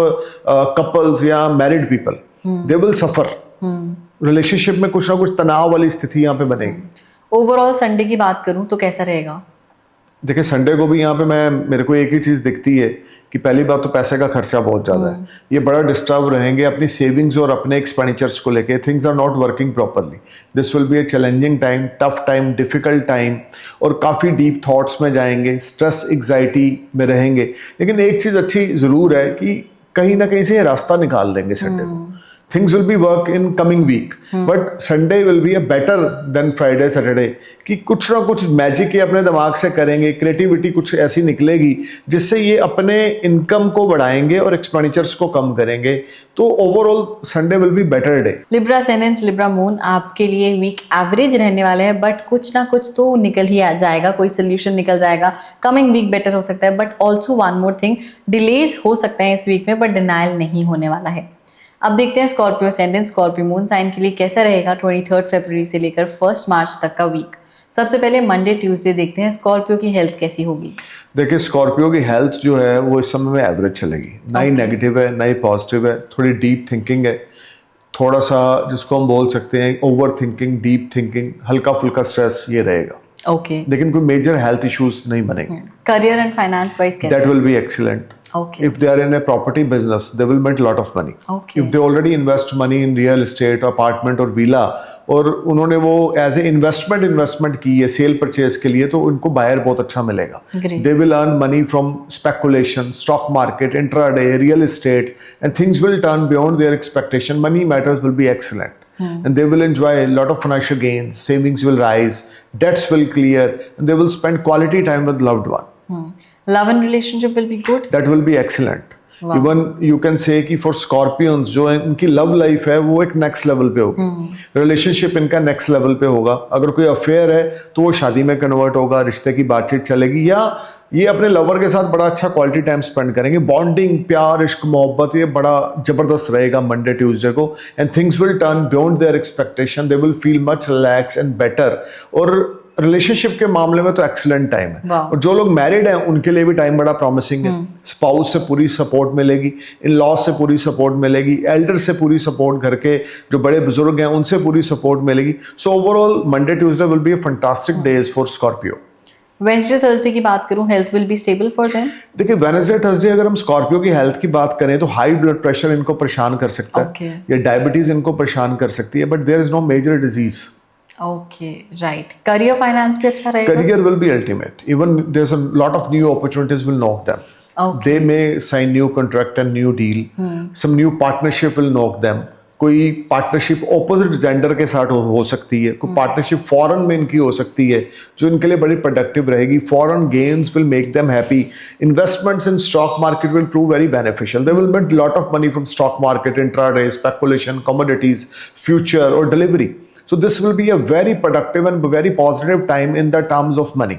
couples या married people, they will suffer. Relationship में कुछ ना कुछ तनाव वाली स्थिति यहाँ पे बनेगी। ओवरऑल संडे की बात करूं तो कैसा रहेगा? देखिए, संडे को भी यहाँ पे मेरे को एक ही चीज दिखती है कि पहली बात तो पैसे का खर्चा बहुत ज्यादा है। ये बड़ा डिस्टर्ब रहेंगे अपनी सेविंग्स और अपने एक्सपेंडिचर्स को लेके। Things are not working properly. This will be a challenging time, tough time, difficult time, और काफी डीप थॉट्स में जाएंगे, स्ट्रेस एग्जाइटी में रहेंगे। लेकिन एक चीज अच्छी जरूर है कि कहीं ना कहीं से ये रास्ता निकाल लेंगे संडे को। things will be work in coming week, but Sunday will be a better than Friday Saturday, कि कुछ ना कुछ मैजिक ये अपने दिमाग से करेंगे, क्रिएटिविटी कुछ ऐसी निकलेगी जिससे ये अपने इनकम को बढ़ाएंगे और एक्सपेंडिचर्स को कम करेंगे, तो overall Sunday will be better day. Libra ascendant Libra moon आपके लिए वीक एवरेज रहने वाले हैं, बट कुछ ना कुछ तो निकल ही आ जाएगा, कोई सोल्यूशन निकल जाएगा, कमिंग वीक बेटर हो सकता है। But also one more thing, delays हो सकते हैं इस वीक में, बट डिनायल नहीं होने वाला है। अब देखते हैं Scorpio ascendant Scorpio moon sign के लिए कैसा रहेगा 23 फरवरी से लेकर 1 मार्च तक का वीक। सबसे पहले मंडे ट्यूसडे देखते हैं स्कॉर्पियो की हेल्थ कैसी होगी। देखिए स्कॉर्पियो की हेल्थ जो है वो इस समय में एवरेज चलेगी, ना ही नेगेटिव है ना ही पॉजिटिव है, थोड़ी डीप थिंकिंग है, थोड़ा सा जिसको हम बोल सकते हैं ओवर थिंकिंग, डीप थिंकिंग, हल्का फुल्का स्ट्रेस ये रहेगा। ओके, लेकिन कोई मेजर हेल्थ इश्यूज नहीं बनेंगे। करियर एंड फाइनेंस वाइज कैसे? That will be excellent. Okay. If they are in a property business, they will make a lot of money. Okay. If they already invest money in real estate, apartment और villa, और उन्होंने वो एज ए इन्वेस्टमेंट की है सेल परचेज के लिए, तो उनको बायर बहुत अच्छा मिलेगा। They will earn money from speculation, stock market, intraday, real estate, and things will turn beyond their expectation. Money matters will be excellent. And they will enjoy a lot of financial gains, savings will rise, debts will clear, and they will spend quality time with loved one. Love and relationship will be good. That will be excellent. Wow. Even you can say कि for Scorpions जो इनकी लव लाइफ है वो एक नेक्स्ट लेवल पे होगी, रिलेशनशिप इनका नेक्स्ट लेवल पे होगा। अगर कोई अफेयर है तो वो शादी में कन्वर्ट होगा, रिश्ते की बातचीत चलेगी, या ये अपने लवर के साथ बड़ा अच्छा क्वालिटी टाइम स्पेंड करेंगे। बॉन्डिंग, प्यार, इश्क, मोहब्बत ये बड़ा जबरदस्त रहेगा मंडे ट्यूसडे को, and things will turn beyond their expectation, they will feel much relax and better. और रिलेशनशिप के मामले में तो एक्सीलेंट टाइम है। और जो लोग मैरिड हैं उनके लिए भी टाइम बड़ा प्रॉमिसिंग है। स्पाउस से पूरी सपोर्ट मिलेगी, इन लॉ से पूरी सपोर्ट मिलेगी, एल्डर से पूरी सपोर्ट, घर के जो बड़े बुजुर्ग हैं उनसे पूरी सपोर्ट मिलेगी। So overall Monday Tuesday will be a fantastic days for Scorpio. Wednesday Thursday की बात करूं, health will be stable for them. देखिए वेडनेसडे थर्सडे अगर हम स्कॉर्पियो की हेल्थ की बात करें तो हाई ब्लड प्रेशर इनको परेशान कर सकता है, या डायबिटीज इनको परेशान कर सकती है, but there is no major disease. Okay, right. Career finance भी अच्छा रहेगा। Career will be ultimate. Even there's a lot of new opportunities will knock them. Okay. They may sign new contract and new deal. Some new partnership will knock them. कोई पार्टनरशिप ऑपोजिट जेंडर के साथ हो सकती है, कोई पार्टनरशिप फॉरेन में इनकी हो सकती है जो इनके लिए बड़ी प्रोडक्टिव रहेगी। Foreign gains will make them happy. Investments in stock market will prove very beneficial. They will make lot of money from stock market, intraday, speculation, commodities, future और delivery. So this will be a very productive and very positive time in the terms of money.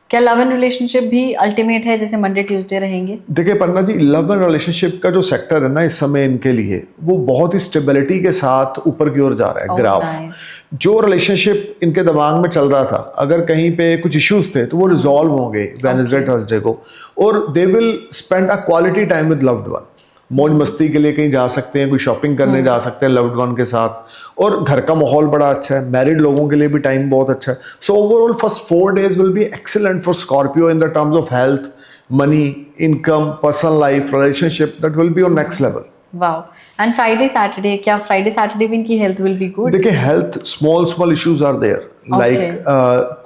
क्या लव एंड रिलेशनशिप भी अल्टीमेट है जैसे मंडे ट्यूसडे रहेंगे? देखिए पन्ना जी, लव एंड रिलेशनशिप का जो सेक्टर है ना इस समय इनके लिए वो बहुत ही स्टेबिलिटी के साथ ऊपर की ओर जा रहा है। ग्राफ जो रिलेशनशिप इनके दिमाग में चल रहा था, अगर कहीं पे कुछ इश्यूज थे तो वो रिजॉल्व होंगे वेडनेसडे थर्सडे को, और they will spend a quality time with loved one. मौज मस्ती के लिए कहीं जा सकते हैं, कोई शॉपिंग करने जा सकते हैं लव्ड वन के साथ, और घर का माहौल बड़ा अच्छा है। मैरिड लोगों के लिए भी टाइम बहुत अच्छा है। So overall first 4 days will be excellent for Scorpio in the terms of health, money, income, personal life, relationship, that will be on next level. Wow. And Friday Saturday, क्या फ्राइडे सैटरडे भी इनकी हेल्थ विल बी गुड? देखिए health small issues are there, like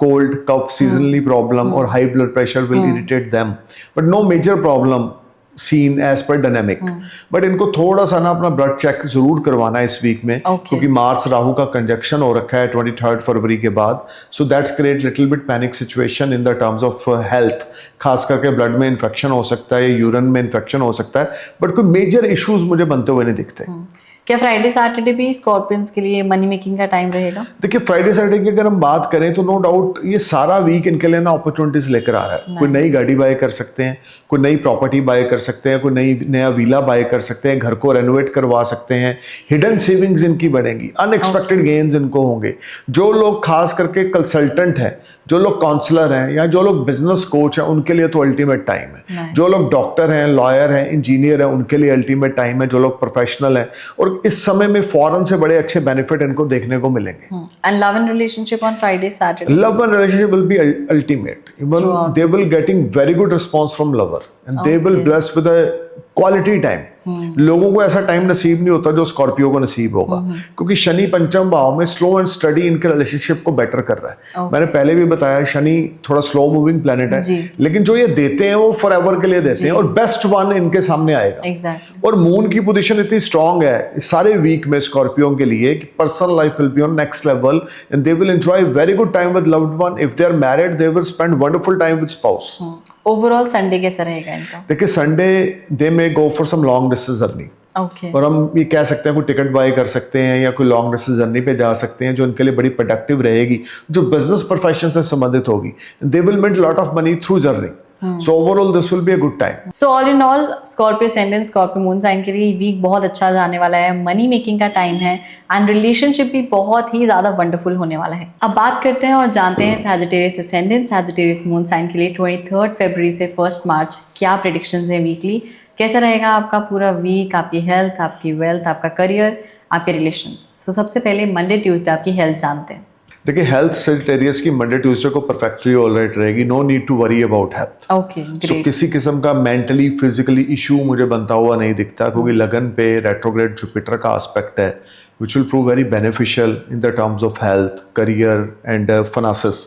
cold, cough, seasonally problem और high blood pressure will irritate them, but no major problem seen as per dynamic. But इनको थोड़ा सा ना अपना ब्लड चेक जरूर करवाना है इस वीक में, क्योंकि मार्स राहु का कंजक्शन हो रखा है 23 फरवरी के बाद। So that's create little bit panic situation in the terms of health. खास करके ब्लड में इन्फेक्शन हो सकता है, यूरिन में इन्फेक्शन हो सकता है, बट कोई मेजर इश्यूज मुझे बनते हुए नहीं दिखते। क्या फ्राइडे सैटरडे भी स्कॉर्पियंस के लिए मनी मेकिंग का टाइम रहेगा? देखिए फ्राइडे सैटरडे की अगर हम बात करें तो नो डाउट ये सारा वीक इनके लिए ना अपॉर्चुनिटीज लेकर आ रहा है। कोई नई गाड़ी बाय कर सकते हैं, कोई नई प्रॉपर्टी बाय कर सकते हैं, कोई नया विला बाय कर सकते हैं, घर को रेनोवेट करवा सकते हैं, हिडन सेविंग्स इनकी बढ़ेंगी, अनएक्सपेक्टेड गेन्स इनको होंगे। जो लोग खास करके कंसल्टेंट हैं, जो लोग काउंसलर हैं, या जो लोग बिजनेस कोच हैं, उनके लिए तो अल्टीमेट टाइम है। जो लोग डॉक्टर हैं, लॉयर हैं, इंजीनियर हैं, उनके लिए अल्टीमेट टाइम है। जो लोग प्रोफेशनल हैं, और इस समय में फॉरेन से बड़े अच्छे बेनिफिट इनको देखने को मिलेंगे। And love and relationship on Friday Saturday? Love and relationship will B ultimate. Even they will getting very good response from lover, and they will bless with a quality time. लोगों को ऐसा टाइम नसीब नहीं होता जो स्कॉर्पियो को नसीब होगा, क्योंकि शनि पंचम भाव में स्लो एंड स्टडी इनके रिलेशनशिप को बेटर कर रहा है। मैंने पहले भी बताया शनि थोड़ा स्लो मूविंग प्लेनेट है, लेकिन जो ये देते हैं वो फॉर एवर के लिए देते हैं, और बेस्ट वन इनके सामने आएगा। और मून की पोजीशन इतनी स्ट्रांग है इस सारे वीक में स्कॉर्पियो के लिए कि personal life will be on next level and they will enjoy very good time with loved one. If they are married they will spend wonderful time with spouse. Overall Sunday कैसा रहेगा इनका? देखिए Sunday they may go for some long distance journey, और हम ये कह सकते हैं कोई टिकट बाय कर सकते हैं या कोई लॉन्ग डिस्टेंस जर्नी पे जा सकते हैं जो इनके लिए बड़ी प्रोडक्टिव रहेगी, जो बिजनेस प्रोफेशन से संबंधित होगी। They will make lot of money through journey, so overall this will be a good time. So all in all, Scorpio ascendant, Scorpio moon sign के लिए वीक बहुत अच्छा जाने वाला है, मनी मेकिंग का टाइम है एंड रिलेशनशिप भी बहुत ही ज्यादा वंडरफुल होने वाला है। अब बात करते हैं और जानते हैं Sagittarius ascendant, Sagittarius moon sign के लिए 23 फरवरी से 1 मार्च क्या प्रेडिक्शंस हैं वीकली, कैसा रहेगा आपका पूरा वीक, आपकी हेल्थ, आपकी वेल्थ, आपका करियर, आपके रिलेशंस। सो सबसे पहले मंडे ट्यूसडे आपकी हेल्थ जानते हैं। देखिए हेल्थ सजिटेरियस की मंडे ट्यूसडे को परफेक्टली ऑलराइट रहेगी, no need to worry about health. Okay great. किसी किस्म का मेंटली फिजिकली इशू मुझे बनता हुआ नहीं दिखता, क्योंकि लगन पे रेट्रोग्रेड जुपिटर का एस्पेक्ट है which will prove very beneficial in the terms of health, career and finances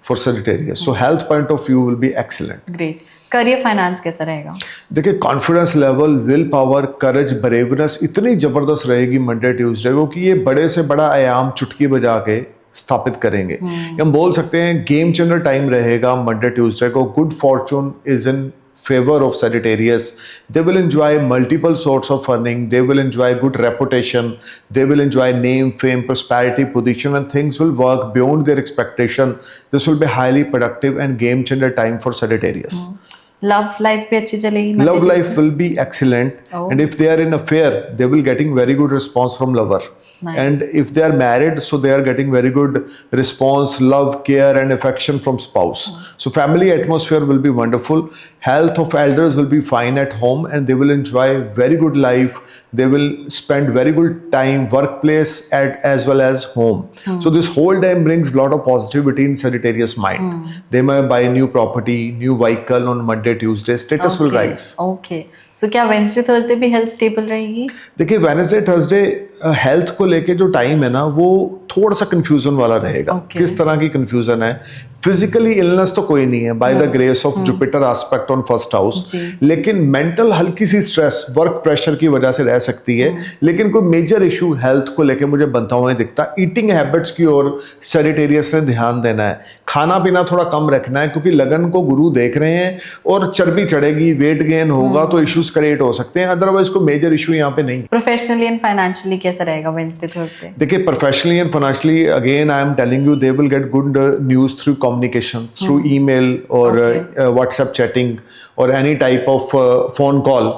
for Sagittarius. So health point of view will be excellent. Great. Career finance कैसा रहेगा? देखिए confidence level, will power, courage, braveness इतनी जबरदस्त रहेगी मंडे ट्यूसडे को कि ये बड़े से बड़ा आयाम चुटकी बजा के स्थापित करेंगे। हम बोल सकते हैं गेम चेंजर टाइम रहेगा मंडे ट्यूसडे को। Good Fortune is in favor of Sagittarius. They will enjoy multiple sorts of earning, they will enjoy good reputation, they will enjoy name, fame, prosperity, position, and things will work beyond their expectation. This will be highly productive and game changer time for Sagittarius. Love life भी अच्छी चलेगी? Love life will be excellent. And if they are in affair, they will getting very good response from lover. Nice. And if they are married, so they are getting very good response, love, care and affection from spouse. So family atmosphere will be wonderful. Health of elders will be fine at home and they will enjoy very good life. They will spend very good time workplace as well as home. So this whole time brings a lot of positivity in Sagittarius mind. They may buy new property, new vehicle on Monday, Tuesday. Status will rise. Okay. So क्या वेडनेसडे थर्सडे भी हेल्थ स्टेबल रहेगी? देखिए वेडनेसडे थर्सडे हेल्थ को लेके जो टाइम है ना वो थोड़ा सा कंफ्यूजन वाला रहेगा। किस तरह की कंफ्यूजन है? फिजिकली इलनेस तो कोई नहीं है by the grace of Jupiter aspect on first house, लेकिन मेंटल हल्की सी स्ट्रेस वर्क प्रेशर की वजह से रह सकती है, लेकिन कोई मेजर इशू हेल्थ को लेके मुझे बनता हुआ नहीं दिखता। ईटिंग हैबिट्स की ओर सैजिटेरियस ने ध्यान देना है, खाना पीना थोड़ा कम रखना है, क्योंकि लगन को गुरु देख रहे हैं और चर्बी चढ़ेगी, वेट गेन होगा तो इश्यूज क्रिएट हो सकते हैं, अदरवाइज कोई मेजर इशू यहाँ पे नहीं। प्रोफेशनली एंड फाइनेंशियली कैसा रहेगा वेडनेसडे थर्सडे? देखिए professionally and financially again I am telling you they will get good news through communication, through email or WhatsApp chatting or any type of phone call,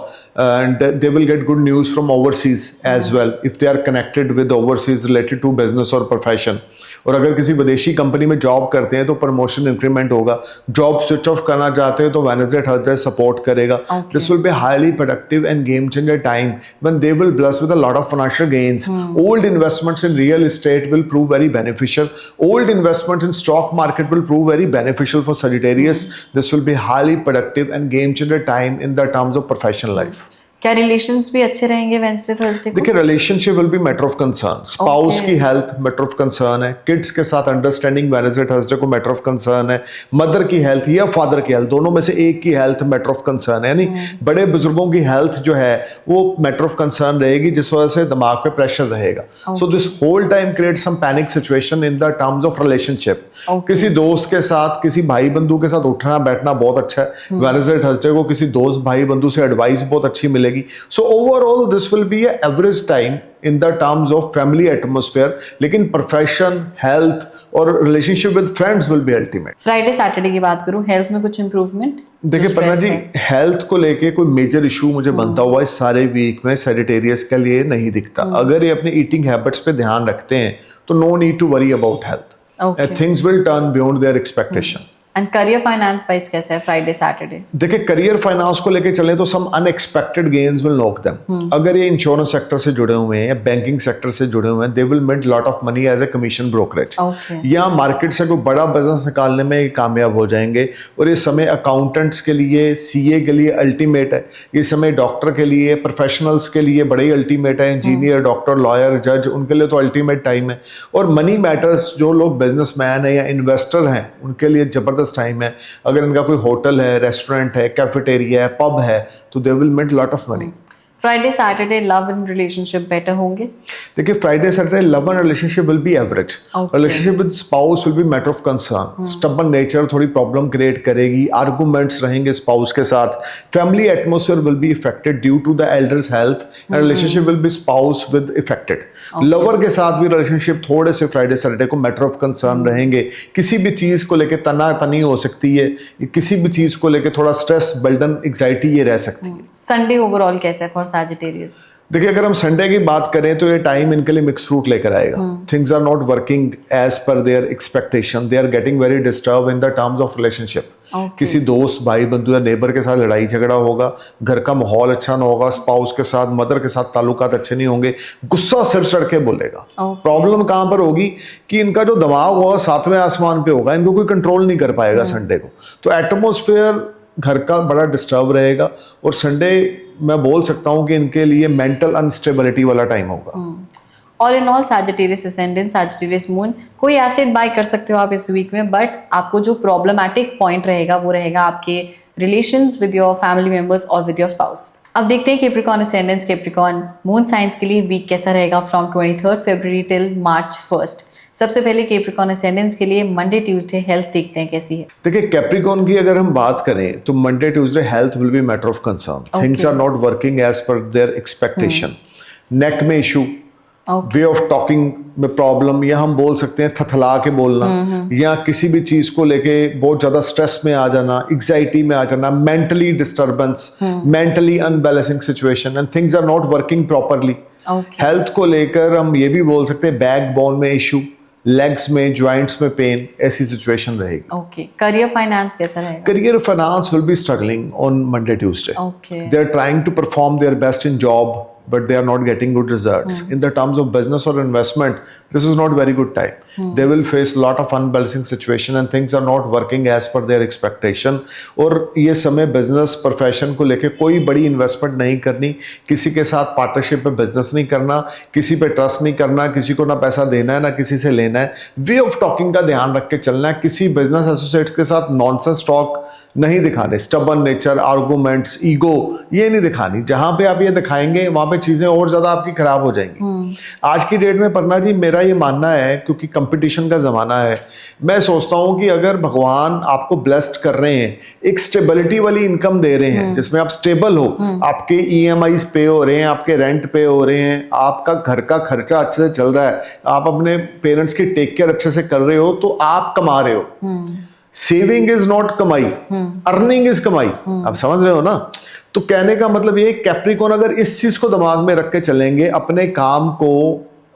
and they will get good news from overseas as well if they are connected with overseas related to business or profession. और अगर किसी विदेशी कंपनी में जॉब करते हैं तो प्रमोशन इंक्रीमेंट होगा। जॉब स्विच ऑफ करना चाहते हैं तो वेडनेसडे थर्सडे सपोर्ट करेगा। This will be highly productive end game changer time when they will bless with a lot of financial gains. Old investments in real estate will prove very beneficial. Old investments in stock market will prove very beneficial for Sagittarius. This will be highly productive and game changer time in the terms of professional life. क्या रिलेशंस भी अच्छे रहेंगे वेडनेसडे थर्सडे को? देखिए relationship will be matter of concern. Spouse की हेल्थ मैटर ऑफ कंसर्न है, किड्स के साथ अंडरस्टैंडिंग वेडनेसडे थर्सडे को मैटर ऑफ कंसर्न है, मदर की हेल्थ या फादर की हेल्थ दोनों में से एक की हेल्थ मैटर ऑफ कंसर्न है, यानी बड़े बुजुर्गों की हेल्थ जो है वो मैटर ऑफ कंसर्न रहेगी, जिस वजह से दिमाग पे प्रेशर रहेगा। So this whole time create some panic situation in the terms of relationship. किसी दोस्त के साथ, किसी भाई बंधु के साथ उठना बैठना बहुत अच्छा है। वेडनेसडे थर्सडे को किसी दोस्त भाई बंधु से एडवाइस बहुत अच्छी मिलेगी। सो overall this will be a average time in the terms of family atmosphere, लेकिन प्रोफेशन, हेल्थ और relationship with friends will be ultimate. Friday Saturday की बात करूं, हेल्थ में कुछ इंप्रूवमेंट? देखिए पन्ना जी हेल्थ को लेके कोई मेजर इशू मुझे बनता हुआ इस सारे वीक में सैजिटेरियस के लिए नहीं दिखता। अगर ये अपनी ईटिंग हैबिट्स पे ध्यान रखते हैं तो no need to worry about health. Things will turn beyond their expectation. And career finance wise कैसा है फ्राइडे सैटरडे? देखिए, करियर फाइनेंस को लेके चले तो some unexpected gains will knock them. अगर ये इंश्योरेंस सेक्टर से जुड़े हुए हैं या बैंकिंग सेक्टर से जुड़े हुए हैं, they will make lot of money as a commission brokerage, या मार्केट से कोई बड़ा बिजनेस निकालने में कामयाब हो जाएंगे। और ये समय अकाउंटेंट्स के लिए, सीए के लिए अल्टीमेट है, ये समय डॉक्टर के लिए, प्रोफेशनल्स के लिए बड़े ही अल्टीमेट है, इंजीनियर, डॉक्टर, लॉयर, जज, उनके लिए तो अल्टीमेट टाइम है। और मनी मैटर्स, जो लोग बिजनेसमैन है या इन्वेस्टर हैं, उनके लिए जबरदस्त टाइम है। अगर इनका कोई होटल है, रेस्टोरेंट है, कैफेटेरिया है, पब है, तो they will make lot of money. Friday Saturday love and relationship better होंगे? देखिए, Friday Saturday love and relationship will be average. Relationship with spouse will be matter of concern. Stubborn nature थोड़ी प्रॉब्लम क्रिएट करेगी, आर्गुमेंट्स रहेंगे स्पाउस के साथ। Family atmosphere will be affected due to the elders health, and relationship will be spouse with affected. Lover के साथ भी रिलेशनशिप थोड़े से फ्राइडे सैटरडे को मैटर ऑफ कंसर्न रहेंगे। किसी भी चीज को लेकर तनातनी हो सकती है, किसी भी चीज को लेकर थोड़ा स्ट्रेस, बर्डन, एग्जाइटी ये रह सकती है। संडे ओवरऑल कैसा है फॉर सैजिटेरियस? देखिए, अगर हम संडे की बात करें तो ये टाइम इनके लिए मिक्स फ्रूट लेकर आएगा। Things are not working as per their expectation, they are getting very disturb in the terms of relationship. किसी दोस्त, भाई बंधु या नेबर के साथ लड़ाई झगड़ा होगा, घर का माहौल अच्छा ना होगा, स्पाउस के साथ, मदर के साथ ताल्लुकात अच्छे नहीं होंगे, गुस्सा सिर चढ़ के बोलेगा। प्रॉब्लम कहाँ पर होगी कि इनका जो दिमाग होगा सातवें आसमान पे होगा, इनको कोई कंट्रोल नहीं कर पाएगा संडे को। तो एटमोस्फेयर घर का बड़ा डिस्टर्ब रहेगा, और संडे मैं बोल सकता हूँ कि इनके लिए मेंटल अनस्टेबिलिटी वाला टाइम होगा। All in all Sagittarius ascendant, Sagittarius moon, कोई एसेट बाय कर सकते हो आप इस वीक में, बट आपको जो प्रॉब्लमैटिक पॉइंट रहेगा वो रहेगा आपके relations with your family members और विद योर स्पाउस। अब देखते हैं Capricorn ascendants, Capricorn moon science के लिए वीक कैसा रहेगा फ्रॉम 23 फरवरी टिल मार्च 1। सबसे पहले कैप्रिकॉर्न असेंडेंट्स के लिए मंडे ट्यूसडे हेल्थ देखते हैं कैसी है। देखिए, कैप्रिकॉर्न की अगर हम बात करें तो Monday Tuesday health will be matter of concern. Things are not working as per their expectation. Neck में इशू, वे ऑफ टॉकिंग में प्रॉब्लम, या हम बोल सकते हैं थथला के बोलना, या किसी भी चीज को लेके बहुत ज्यादा स्ट्रेस में आ जाना, एग्जाइटी में आ जाना, mentally disturbance, mentally unbalancing situation, and things are not working properly. Health को लेकर हम ये भी बोल सकते हैं बैक बोन में इशू, लेग्स में, जॉइंट्स में पेन, ऐसी सिचुएशन रहेगी। ओके, करियर फाइनेंस कैसा रहेगा? Career finance will be struggling on Monday Tuesday. Okay, they are trying to perform their best in job, but they are not getting good results. In the terms of business or investment, this is not very good time. They will face a lot of unbalancing situation and things are not working as per their expectation. और ये समय बिजनेस प्रोफेशन को लेके कोई बड़ी इन्वेस्टमेंट नहीं करनी, किसी के साथ पार्टनरशिप में बिजनेस नहीं करना, किसी पे ट्रस्ट नहीं करना, किसी को ना पैसा देना है ना किसी से लेना है। वे ऑफ टॉकिंग का ध्यान रख के चलना है, किसी बिजनेस एसोसिएट्स के साथ नॉनसेंस टॉक नहीं दिखाने, स्टबन नेचर, आर्गुमेंट्स, ईगो, ये नहीं दिखानी। जहां पे आप ये दिखाएंगे वहां पे चीजें और ज्यादा आपकी खराब हो जाएंगी। आज की डेट में परना जी, मेरा ये मानना है, क्योंकि कंपटीशन का जमाना है, मैं सोचता हूं कि अगर भगवान आपको ब्लेस्ड कर रहे हैं, एक स्टेबिलिटी वाली इनकम दे रहे हैं जिसमें आप स्टेबल हो, आपके ईएमआईज पे हो रहे हैं, आपके रेंट पे हो रहे हैं, आपका घर का खर्चा अच्छे से चल रहा है, आप अपने पेरेंट्स की टेक केयर अच्छे से कर रहे हो, तो आप कमा रहे हो। सेविंग इज नॉट कमाई, अर्निंग इज कमाई। आप समझ रहे हो ना? तो कहने का मतलब ये, कैप्रिकॉर्न अगर इस चीज को दिमाग में रख के चलेंगे, अपने काम को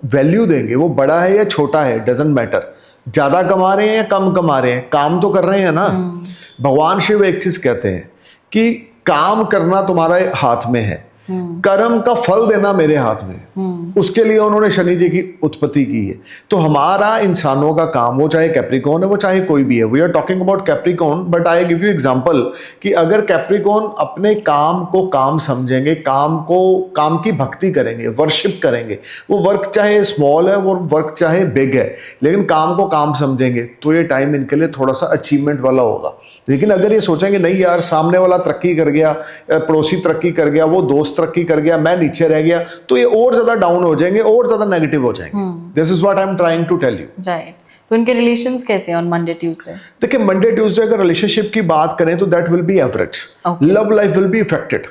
वैल्यू देंगे, वो बड़ा है या छोटा है डजंट मैटर, ज्यादा कमा रहे हैं या कम कमा रहे हैं, काम तो कर रहे हैं ना। भगवान शिव एक चीज कहते हैं कि काम करना तुम्हारे हाथ में है, कर्म का फल देना मेरे हाथ में। उसके लिए उन्होंने शनि जी की उत्पत्ति की है। तो हमारा इंसानों का काम, वो चाहे कैप्रिकॉर्न है, वो चाहे कोई भी है, we are talking about Capricorn, but I give you example कि अगर कैप्रिकॉर्न अपने काम को काम समझेंगे, काम की भक्ति करेंगे, वर्शिप करेंगे, वो वर्क चाहे स्मॉल है, वो वर्क चाहे बिग है, लेकिन काम को काम समझेंगे, तो ये टाइम इनके लिए थोड़ा सा अचीवमेंट वाला होगा। लेकिन अगर ये सोचेंगे नहीं यार, सामने वाला तरक्की कर गया, पड़ोसी तरक्की कर गया, वो दोस्त तरक्की कर गया, मैं नीचे रह गया, तो ये और ज्यादा डाउन हो जाएंगे, और ज्यादा नेगेटिव हो जाएंगे। This is what I am trying to tell you. Right, तो इनके रिलेशंस कैसे ऑन मंडे ट्यूसडे? देखिए, मंडे ट्यूसडे अगर रिलेशनशिप की बात करें तो that will be average. Love life will be affected.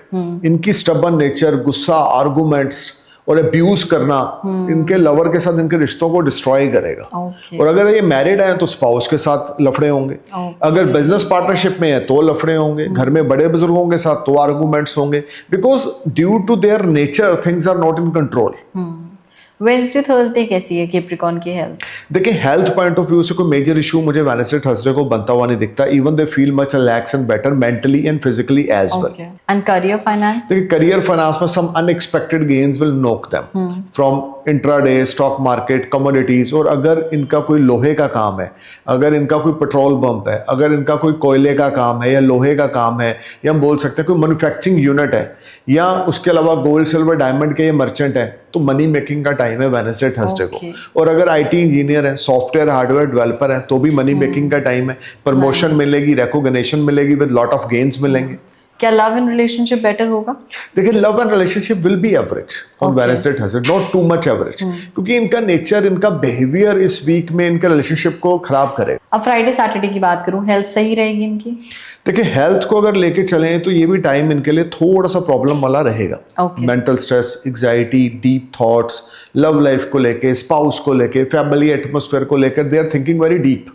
इनकी स्टबन नेचर, गुस्सा, आर्गुमेंट्स और अब्यूज करना इनके लवर के साथ इनके रिश्तों को डिस्ट्रॉय करेगा। और अगर ये मैरिड है तो स्पाउस के साथ लफड़े होंगे, अगर बिजनेस पार्टनरशिप में है तो लफड़े होंगे, घर में बड़े बुजुर्गों के साथ तो आर्गुमेंट्स होंगे, because due to their nature things are not in control. Wednesday Thursday कैसी है कैप्रिकॉर्न की हेल्थ? देखिए हेल्थ पॉइंट ऑफ व्यू से कोई मेजर इशू मुझे वेडनेसडे थर्सडे को बनता हुआ नहीं दिखता. Even they feel much relax and better mentally and physically as well. And career finance? देखिए करियर फाइनेंस में some unexpected gains will knock them from intraday, stock market, commodities. और अगर इनका कोई लोहे का काम है, अगर इनका कोई पेट्रोल पंप है, अगर इनका कोई कोयले का काम है या लोहे का काम है, या हम बोल सकते हैं कोई मैन्युफैक्चरिंग यूनिट है, या उसके अलावा गोल्ड सिल्वर डायमंड के ये मर्चेंट है, तो मनी मेकिंग का टाइम है वेडनेसडे थर्सडे को. और अगर आईटी इंजीनियर है, सॉफ्टवेयर हार्डवेयर डेवलपर है, तो भी मनी मेकिंग का टाइम है. प्रमोशन मिलेगी, रिकॉग्निशन मिलेगी, विद लॉट ऑफ गेन्स मिलेंगे. क्या लव एंड रिलेशनशिप बेटर होगा? देखिए love and relationship will be average on Wednesday Thursday, not too much average, क्योंकि इनका नेचर, इनका बिहेवियर इस वीक में इनके रिलेशनशिप को खराब करेगा. अब फ्राइडे सैटरडे की बात करूं, हेल्थ सही रहेगी इनकी? देखिए हेल्थ को अगर लेके चलें तो ये भी टाइम इनके लिए थोड़ा सा प्रॉब्लम वाला रहेगा. Mental stress, anxiety, deep thoughts, love life को लेके, स्पाउस को लेके, फैमिली एटमॉस्फेयर को लेकर they are thinking very deep.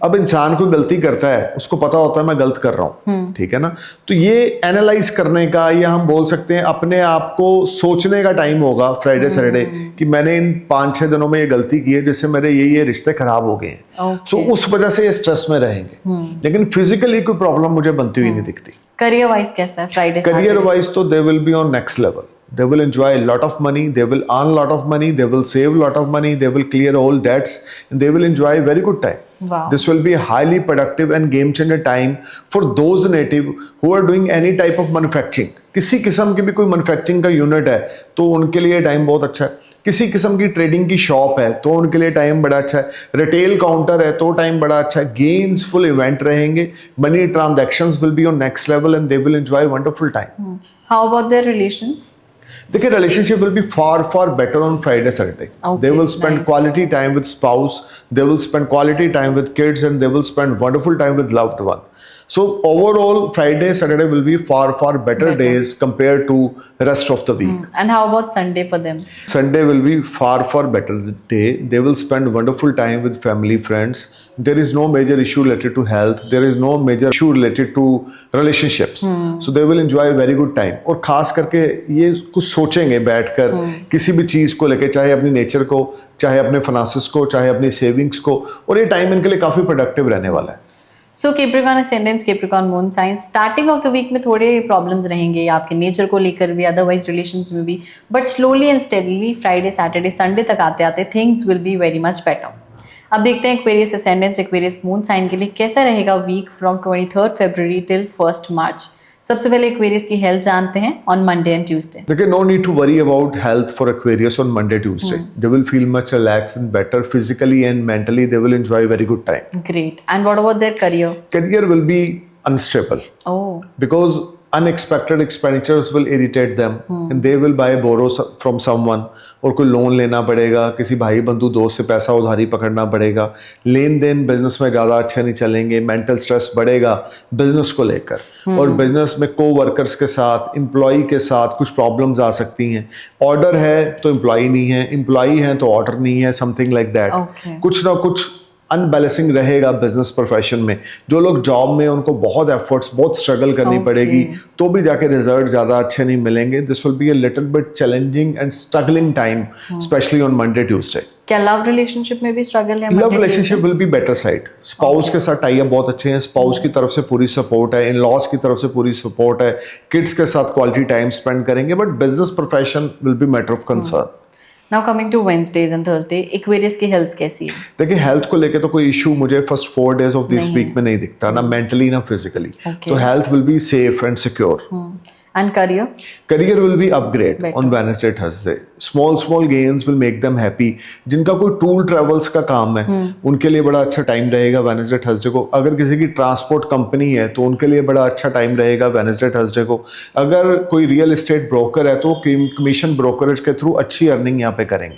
अब इंसान कोई गलती करता है, उसको पता होता है मैं गलत कर रहा हूँ, ठीक है ना. तो ये एनालाइज करने का, या हम बोल सकते हैं अपने आप को सोचने का टाइम होगा फ्राइडे सैटरडे कि मैंने इन 5-6 दिनों में ये गलती की है जिससे मेरे ये रिश्ते खराब हो गए हैं. सो उस वजह से ये स्ट्रेस में रहेंगे. लेकिन फिजिकली कोई प्रॉब्लम मुझे बनती हुई नहीं दिखती. करियर वाइज कैसा है फ्राइडे? करियर वाइज तो they will be on next level. They will enjoy a lot of money, they will earn a lot of money, they will save a lot of money, they will clear all debts, and they will enjoy a very good time. Wow. This will be a highly productive and game changer time for those native who are doing any type of manufacturing. किसी किस्म की भी कोई मैन्युफैक्चरिंग का यूनिट है तो उनके लिए टाइम बहुत अच्छा है. किसी किस्म की ट्रेडिंग की शॉप है तो उनके लिए टाइम बड़ा अच्छा है. रिटेल काउंटर है तो टाइम बड़ा अच्छा है. गेन्स फुल इवेंट रहेंगे. Money transactions will be on next level and they will enjoy wonderful time. How about their relations? देखिए relationship will be far better on Friday Saturday. They will spend quality time with spouse, they will spend quality time with kids, and they will spend wonderful time with loved one. So overall Friday Saturday will be far better days compared to rest of the week. And how about Sunday for them? Sunday will be far better day. They will spend wonderful time with family, friends. There is no major issue related to health. There is no major issue related to relationships. So they will enjoy a very good time. और खास करके ये कुछ सोचेंगे बैठकर किसी भी चीज को लेके, चाहे अपनी नेचर को, चाहे अपने फाइनेंसेस को, चाहे अपनी सेविंग्स को. और ये टाइम इनके लिए काफी प्रोडक्टिव रहने वाला है. So Capricorn ascendance, Capricorn moon sign, starting of the week में थोड़े प्रॉब्लम्स रहेंगे आपके नेचर को लेकर भी, अदरवाइज रिलेशंस में भी, but slowly and steadily Friday Saturday Sunday तक आते आते things will be very much better. अब देखते हैं Aquarius ascendants, Aquarius moon sign के लिए कैसा रहेगा वीक फ्रॉम 23 फरवरी टिल 1 मार्च. सबसे पहले एक्वेरियस की हेल्थ जानते हैं ऑन मंडे एंड ट्यूसडे. देखिए no need to worry about health for Aquarius on Monday Tuesday. They will feel much relax and better physically and mentally. They will enjoy very good time. Great. And what about their career? Career will be unstable. Because unexpected expenditures will irritate them and they will borrow from someone. और कोई लोन लेना पड़ेगा, किसी भाई बंधु दोस्त से पैसा उधारी पकड़ना पड़ेगा. लेन देन बिजनेस में ज़्यादा अच्छे नहीं चलेंगे. मेंटल स्ट्रेस बढ़ेगा बिजनेस को लेकर. और बिजनेस में को वर्कर्स के साथ, एम्प्लॉई के साथ कुछ प्रॉब्लम्स आ सकती हैं. ऑर्डर है तो एम्प्लॉई नहीं है, एम्प्लॉई है तो ऑर्डर नहीं है, समथिंग लाइक दैट. कुछ ना कुछ अनबैलेंसिंग रहेगा बिजनेस प्रोफेशन में. जो लोग जॉब में, उनको बहुत एफर्ट्स, बहुत स्ट्रगल करनी पड़ेगी, तो भी जाके रिजल्ट ज़्यादा अच्छे नहीं मिलेंगे. This will be a little bit challenging and struggling time, specially on Monday Tuesday. क्या लव रिलेशनशिप में भी स्ट्रगल है? Love relationship will be better side. Spouse के साथ टाई अप बहुत अच्छे हैं. स्पाउस की तरफ से पूरी सपोर्ट है, इन लॉज की तरफ से पूरी सपोर्ट है. किड्स के साथ क्वालिटी टाइम स्पेंड करेंगे. But business profession will be matter of concern. Now coming to Wednesdays and Thursday, Aquarius की हेल्थ कैसी है? देखिए हेल्थ को लेके तो कोई इशू मुझे first 4 days of this week में नहीं दिखता, ना मेंटली ना फिजिकली. तो health will be safe and secure. And career? Career will be upgrade on Wednesday, Thursday. Small gains will make them happy. जिनका कोई टूल ट्रेवल्स का काम है उनके लिए बड़ा अच्छा टाइम रहेगा वेडनेसडे थर्सडे को. अगर किसी की ट्रांसपोर्ट कंपनी है तो उनके लिए बड़ा अच्छा टाइम रहेगा वेडनेसडे थर्सडे को. अगर कोई रियल एस्टेट ब्रोकर है तो कमीशन ब्रोकरेज के थ्रू अच्छी अर्निंग यहाँ पे करेंगे.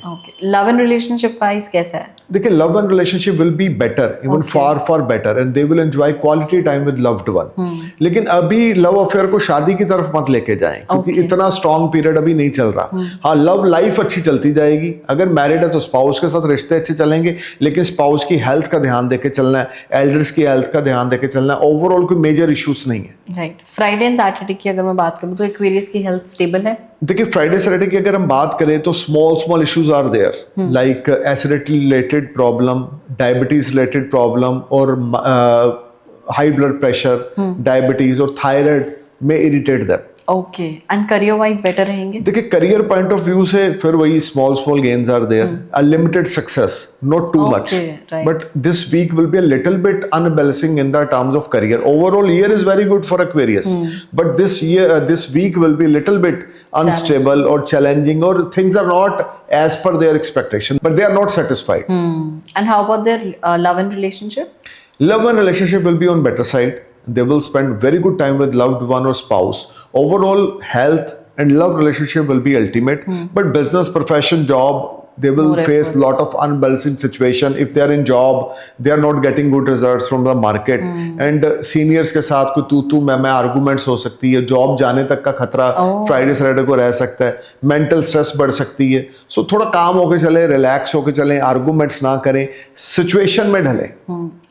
लव एंड रिलेशनशिप वाइज कैसा है? देखिए love and relationship will be better, even far better, and they will enjoy quality time with loved one. लेकिन अभी लव अफेयर को शादी की तरफ मत लेके जाएं, क्योंकि इतना स्ट्रॉन्ग पीरियड अभी नहीं चल रहा। हाँ, लव लाइफ अच्छी चलती जाएगी। अगर मैरिड है तो स्पाउस के साथ रिश्ते अच्छे चलेंगे, लेकिन स्पाउस की हेल्थ का ध्यान देके चलना है, एल्डर्स की हेल्थ का ध्यान देके चलना है। ओवरऑल कोई मेजर इश्यूज नहीं है। राइट। फ्राइडे एंड सैटरडे की अगर मैं बात करूँ तो एक्वेरियस की हेल्थ स्टेबल है? देखिए, फ्राइडे सैटरडे की अगर हम बात करें तो small issues are there, like acidity related problem, diabetes related problem, और हाई ब्लड प्रेशर, डायबिटीज और थायराइड में irritate them. Okay. And career wise better रहेंगे? देखिए, करियर पॉइंट ऑफ व्यू से फिर वही small gains are there, a limited success, not too much, but this week will be a little bit unbalancing in the terms of career. Overall year is very good for Aquarius, but this week will be little bit unstable or challenging, or things are not as per their expectation, but they are not satisfied. And how about their love and relationship? Love and relationship will be on better side. They will spend very good time with loved one or spouse. Overall health and love relationship will be ultimate, but business, profession, job, they will More face efforts. lot of unbalancing situation. If they are in job, they are not getting good results from the market, and seniors के साथ कोई तू मैं arguments हो सकती है, जॉब जाने तक का खतरा फ्राइडे सैटरडे को रह सकता है, मेंटल स्ट्रेस बढ़ सकती है। सो थोड़ा काम होके चले, रिलैक्स होके चले, आर्गूमेंट्स ना करें, सिचुएशन में ढले।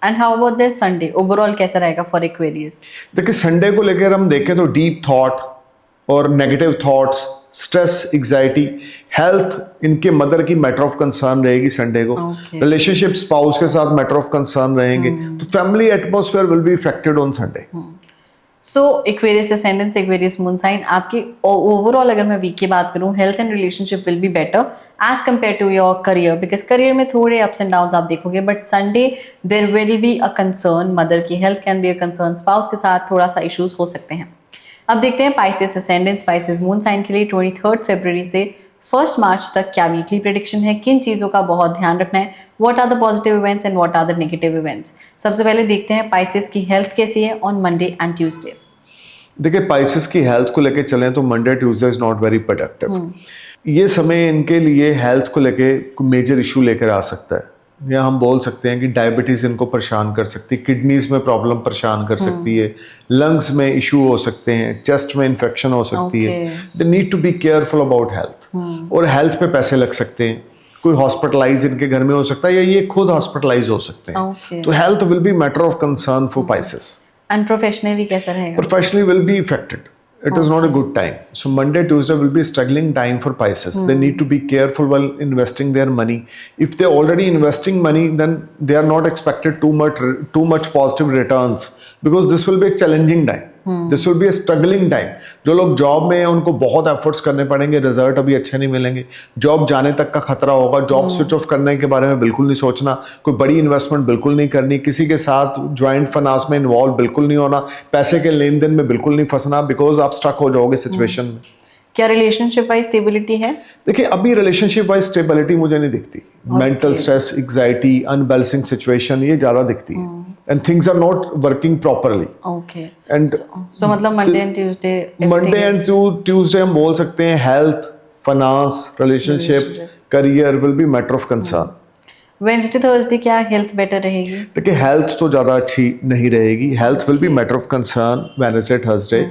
And how about their Sunday? Overall कैसा रहेगा फॉर एक्वेरियस? देखिए, संडे को लेकर हम देखें तो डीप थॉट और negative thoughts, stress, anxiety, health इनके मदर की मैटर ऑफ कंसर्न रहेगी संडे को। रिलेशनशिप स्पाउस के साथ मैटर ऑफ कंसर्न रहेंगे, तो family atmosphere will be affected on Sunday. So Aquarius ascendants, Aquarius moon sign, आपकी ओवरऑल अगर मैं वीक की बात करूं, health and relationship will be better as compare to your career, because career में थोड़े अप्स एंड डाउन्स आप देखोगे, but Sunday there will be a concern, mother की health can be a concern, spouse के साथ थोड़ा सा इश्यूज हो सकते हैं। अब देखते हैं Pisces ascendants, Pisces moon sign के लिए 23 फरवरी से 1 मार्च तक क्या वीकली प्रेडिक्शन है, किन चीज़ों का बहुत ध्यान रखना है, what are the positive events and what are the negative events. सबसे पहले देखते हैं पाइसेस की हेल्थ कैसी है ऑन मंडे एंड ट्यूसडे। देखिए, पाइसेस की हेल्थ को लेके चलें तो Monday Tuesday is not very productive. ये समय इनके लिए हेल्थ को लेके मेजर इशू लेकर आ सकता है, या हम बोल सकते हैं कि डायबिटीज इनको परेशान कर सकती है, किडनीज में प्रॉब्लम परेशान कर सकती है, लंग्स में इशू हो सकते हैं, चेस्ट में इन्फेक्शन हो सकती है। They need to be careful about health, और हेल्थ पे पैसे लग सकते हैं, कोई हॉस्पिटलाइज इनके घर में हो सकता है, या ये खुद हॉस्पिटलाइज हो सकते हैं। तो health will be matter of concern for Pisces. And professionally कैसा रहेगा? Professionally will be affected. It is not a good time. So Monday, Tuesday will be a struggling time for Pisces. They need to be careful while investing their money. If they're already investing money, then they are not expected too much positive returns, because this will be a challenging time. This will be a struggling time. जो लोग जॉब में हैं उनको बहुत एफर्ट्स करने पड़ेंगे, रिजल्ट अभी अच्छे नहीं मिलेंगे, जॉब जाने तक का खतरा होगा, जॉब स्विच ऑफ करने के बारे में बिल्कुल नहीं सोचना, कोई बड़ी इन्वेस्टमेंट बिल्कुल नहीं करनी, किसी के साथ ज्वाइंट फाइनेंस में इन्वॉल्व बिल्कुल नहीं होना, पैसे के लेन देन में बिल्कुल नहीं फंसना, बिकॉज आप स्टक हो जाओगे सिचुएशन में। क्या रिलेशनशिप वाइज स्टेबिलिटी है? देखिए, अभी रिलेशनशिप वाइज स्टेबिलिटी मुझे नहीं दिखती। Mental stress, anxiety, unbalancing situation ये ज्यादा दिखती है, and things are not working properly. Okay. And so मतलब Monday and Tuesday, Monday and Tuesday हम बोल सकते हैं health, finance, relationship, career will be matter of concern. Wednesday Thursday क्या हेल्थ बेटर रहेगी? देखिए, हेल्थ तो ज़्यादा अच्छी नहीं रहेगी, health will be matter of concern Wednesday Thursday,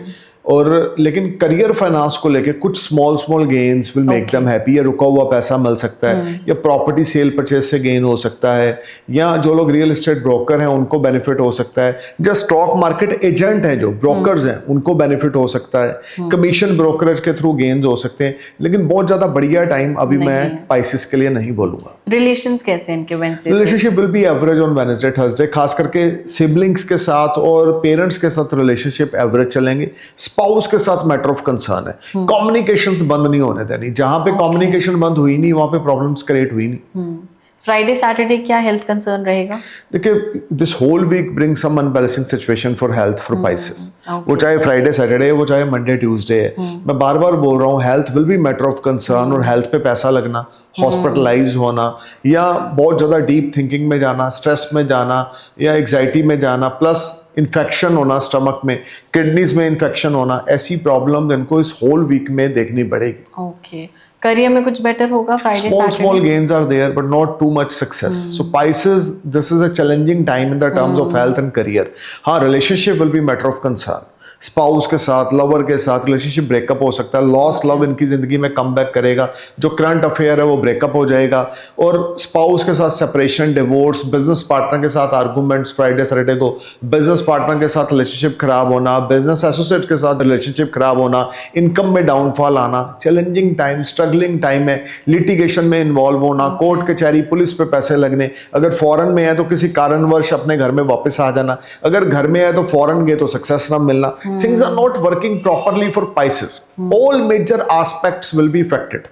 और लेकिन करियर फाइनेंस को लेके कुछ small gains will make them happy, या रुका हुआ पैसा मिल सकता है, या प्रॉपर्टी सेल परचेज से गेन हो सकता है, या जो लोग रियल एस्टेट ब्रोकर हैं उनको बेनिफिट हो सकता है, जो स्टॉक मार्केट एजेंट हैं, जो ब्रोकर्स हैं उनको बेनिफिट हो सकता है, कमीशन ब्रोकरेज के थ्रू गेन्स हो सकते हैं, लेकिन बहुत ज़्यादा बढ़िया टाइम अभी मैं पाइसेस के लिए नहीं बोलूँगा। रिलेशंस कैसे इनके Wednesday? Relationship will be average on Wednesday Thursday, खास करके सिबलिंग्स के साथ और पेरेंट्स के साथ रिलेशनशिप एवरेज चलेंगे। स्पाउस के साथ मैटर ऑफ कंसर्न है, कम्युनिकेशंस बंद नहीं होने देनी, जहां पे कम्युनिकेशन बंद हुई नहीं वहां पे प्रॉब्लम्स क्रिएट हुई नहीं। फ्राइडे सैटरडे क्या हेल्थ कंसर्न रहेगा? देखिए, this whole week bring some unbalancing situation for health for Pisces, वो चाहे फ्राइडे सैटरडे है, वो चाहे मंडे ट्यूसडे है। मैं बार बार बोल रहा हूँ, health will be matter of concern, और हेल्थ पे पैसा लगना, हॉस्पिटलाइज होना, या बहुत ज़्यादा डीप थिंकिंग में जाना, स्ट्रेस में जाना, या एग्जाइटी में जाना, प्लस इन्फेक्शन होना स्टमक में, किडनीज में इन्फेक्शन होना, ऐसी प्रॉब्लम इनको इस होल वीक में देखनी पड़ेगी। ओके। करियर में कुछ बेटर होगा Friday small gains are there but not too much success. So Pisces, this is a challenging time in the terms of health and career. हाँ, relationship will be matter of concern. Spouse के साथ, लवर के साथ रिलेशनशिप ब्रेकअप हो सकता है, लॉस्ट लव इनकी जिंदगी में कम बैक करेगा, जो करंट अफेयर है वो ब्रेकअप हो जाएगा, और स्पाउस के साथ सेपरेशन, डिवोर्स, बिजनेस पार्टनर के साथ आर्गूमेंट्स फ्राइडे सैटरडे को, बिजनेस पार्टनर के साथ रिलेशनशिप खराब होना, बिजनेस एसोसिएट के साथ रिलेशनशिप खराब होना, इनकम में डाउनफॉल आना, चैलेंजिंग टाइम, स्ट्रगलिंग टाइम है, लिटिगेशन में इन्वॉल्व होना, कोर्ट कचहरी पुलिस पे पैसे लगने, अगर फॉरेन में है तो किसी कारणवश अपने घर में वापस आ जाना, अगर घर में है तो फॉरेन गए तो सक्सेस ना मिलना. Things are not working properly for Pisces. All major aspects will be affected.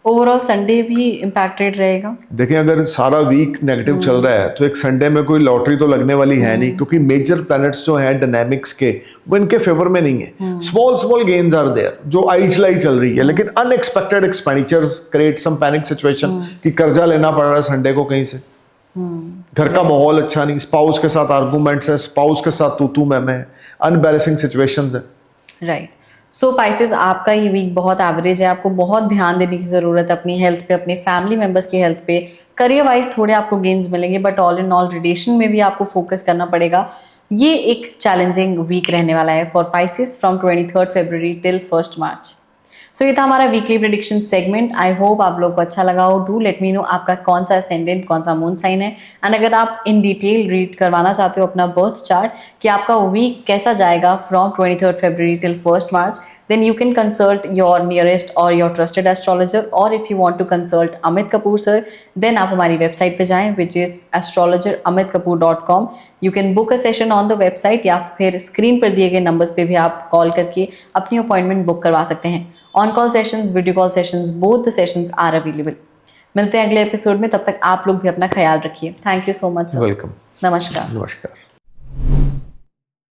Overall Sunday भी इम्पैक्टेड रहेगा. देखिए, अगर सारा वीक नेगेटिव चल रहा है तो एक संडे में कोई लॉटरी तो लगने वाली है नहीं, क्योंकि मेजर प्लैनेट्स जो हैं डायनामिक्स के, वो इनके फेवर में नहीं है. Small small gains are there, जो आई चलाई चल रही है, लेकिन unexpected expenditures create some panic situation कि कर्जा लेना पड़ रहा है संडे को कहीं से. घर का माहौल अच्छा नहीं, स्पाउस के साथ आर्गूमेंट्स है, स्पाउस के साथ तू मैं है, अनबैलेंसिंग सिचुएशंस है. राइट. सो पाइसेस, आपका ये वीक बहुत एवरेज है. आपको बहुत ध्यान देने की ज़रूरत है अपनी हेल्थ पे, अपने फैमिली मेम्बर्स की हेल्थ पे. करियर वाइज थोड़े आपको गेन्स मिलेंगे, but all in all relation में भी आपको फोकस करना पड़ेगा. ये एक चैलेंजिंग वीक रहने वाला है फॉर पाइसेस फ्रॉम 23 फरवरी टिल 1 मार्च. सो ये था हमारा weekly prediction segment. I hope आप लोग को अच्छा लगा हो. डू लेट मी नो आपका कौन सा असेंडेंट, कौन सा मून साइन है. एंड अगर आप इन डिटेल रीड करवाना चाहते हो अपना बर्थ चार्ट कि आपका वीक कैसा जाएगा फ्रॉम 23 फरवरी till 1 March, then you can consult your nearest or your trusted astrologer, or if you want to consult Amit Kapoor sir, then आप हमारी वेबसाइट पे जाएं which is astrologeramitkapoor.com. You can book a session on the website, या फिर स्क्रीन पर दिए गए नंबर्स पे भी आप कॉल करके अपनी अपॉइंटमेंट बुक करवा सकते हैं. On call sessions, video call sessions, both the sessions are available. मिलते हैं अगले एपिसोड में, तब तक आप लोग भी अपना ख्याल रखिए. Thank you so much. Welcome. नमस्कार. नमस्कार.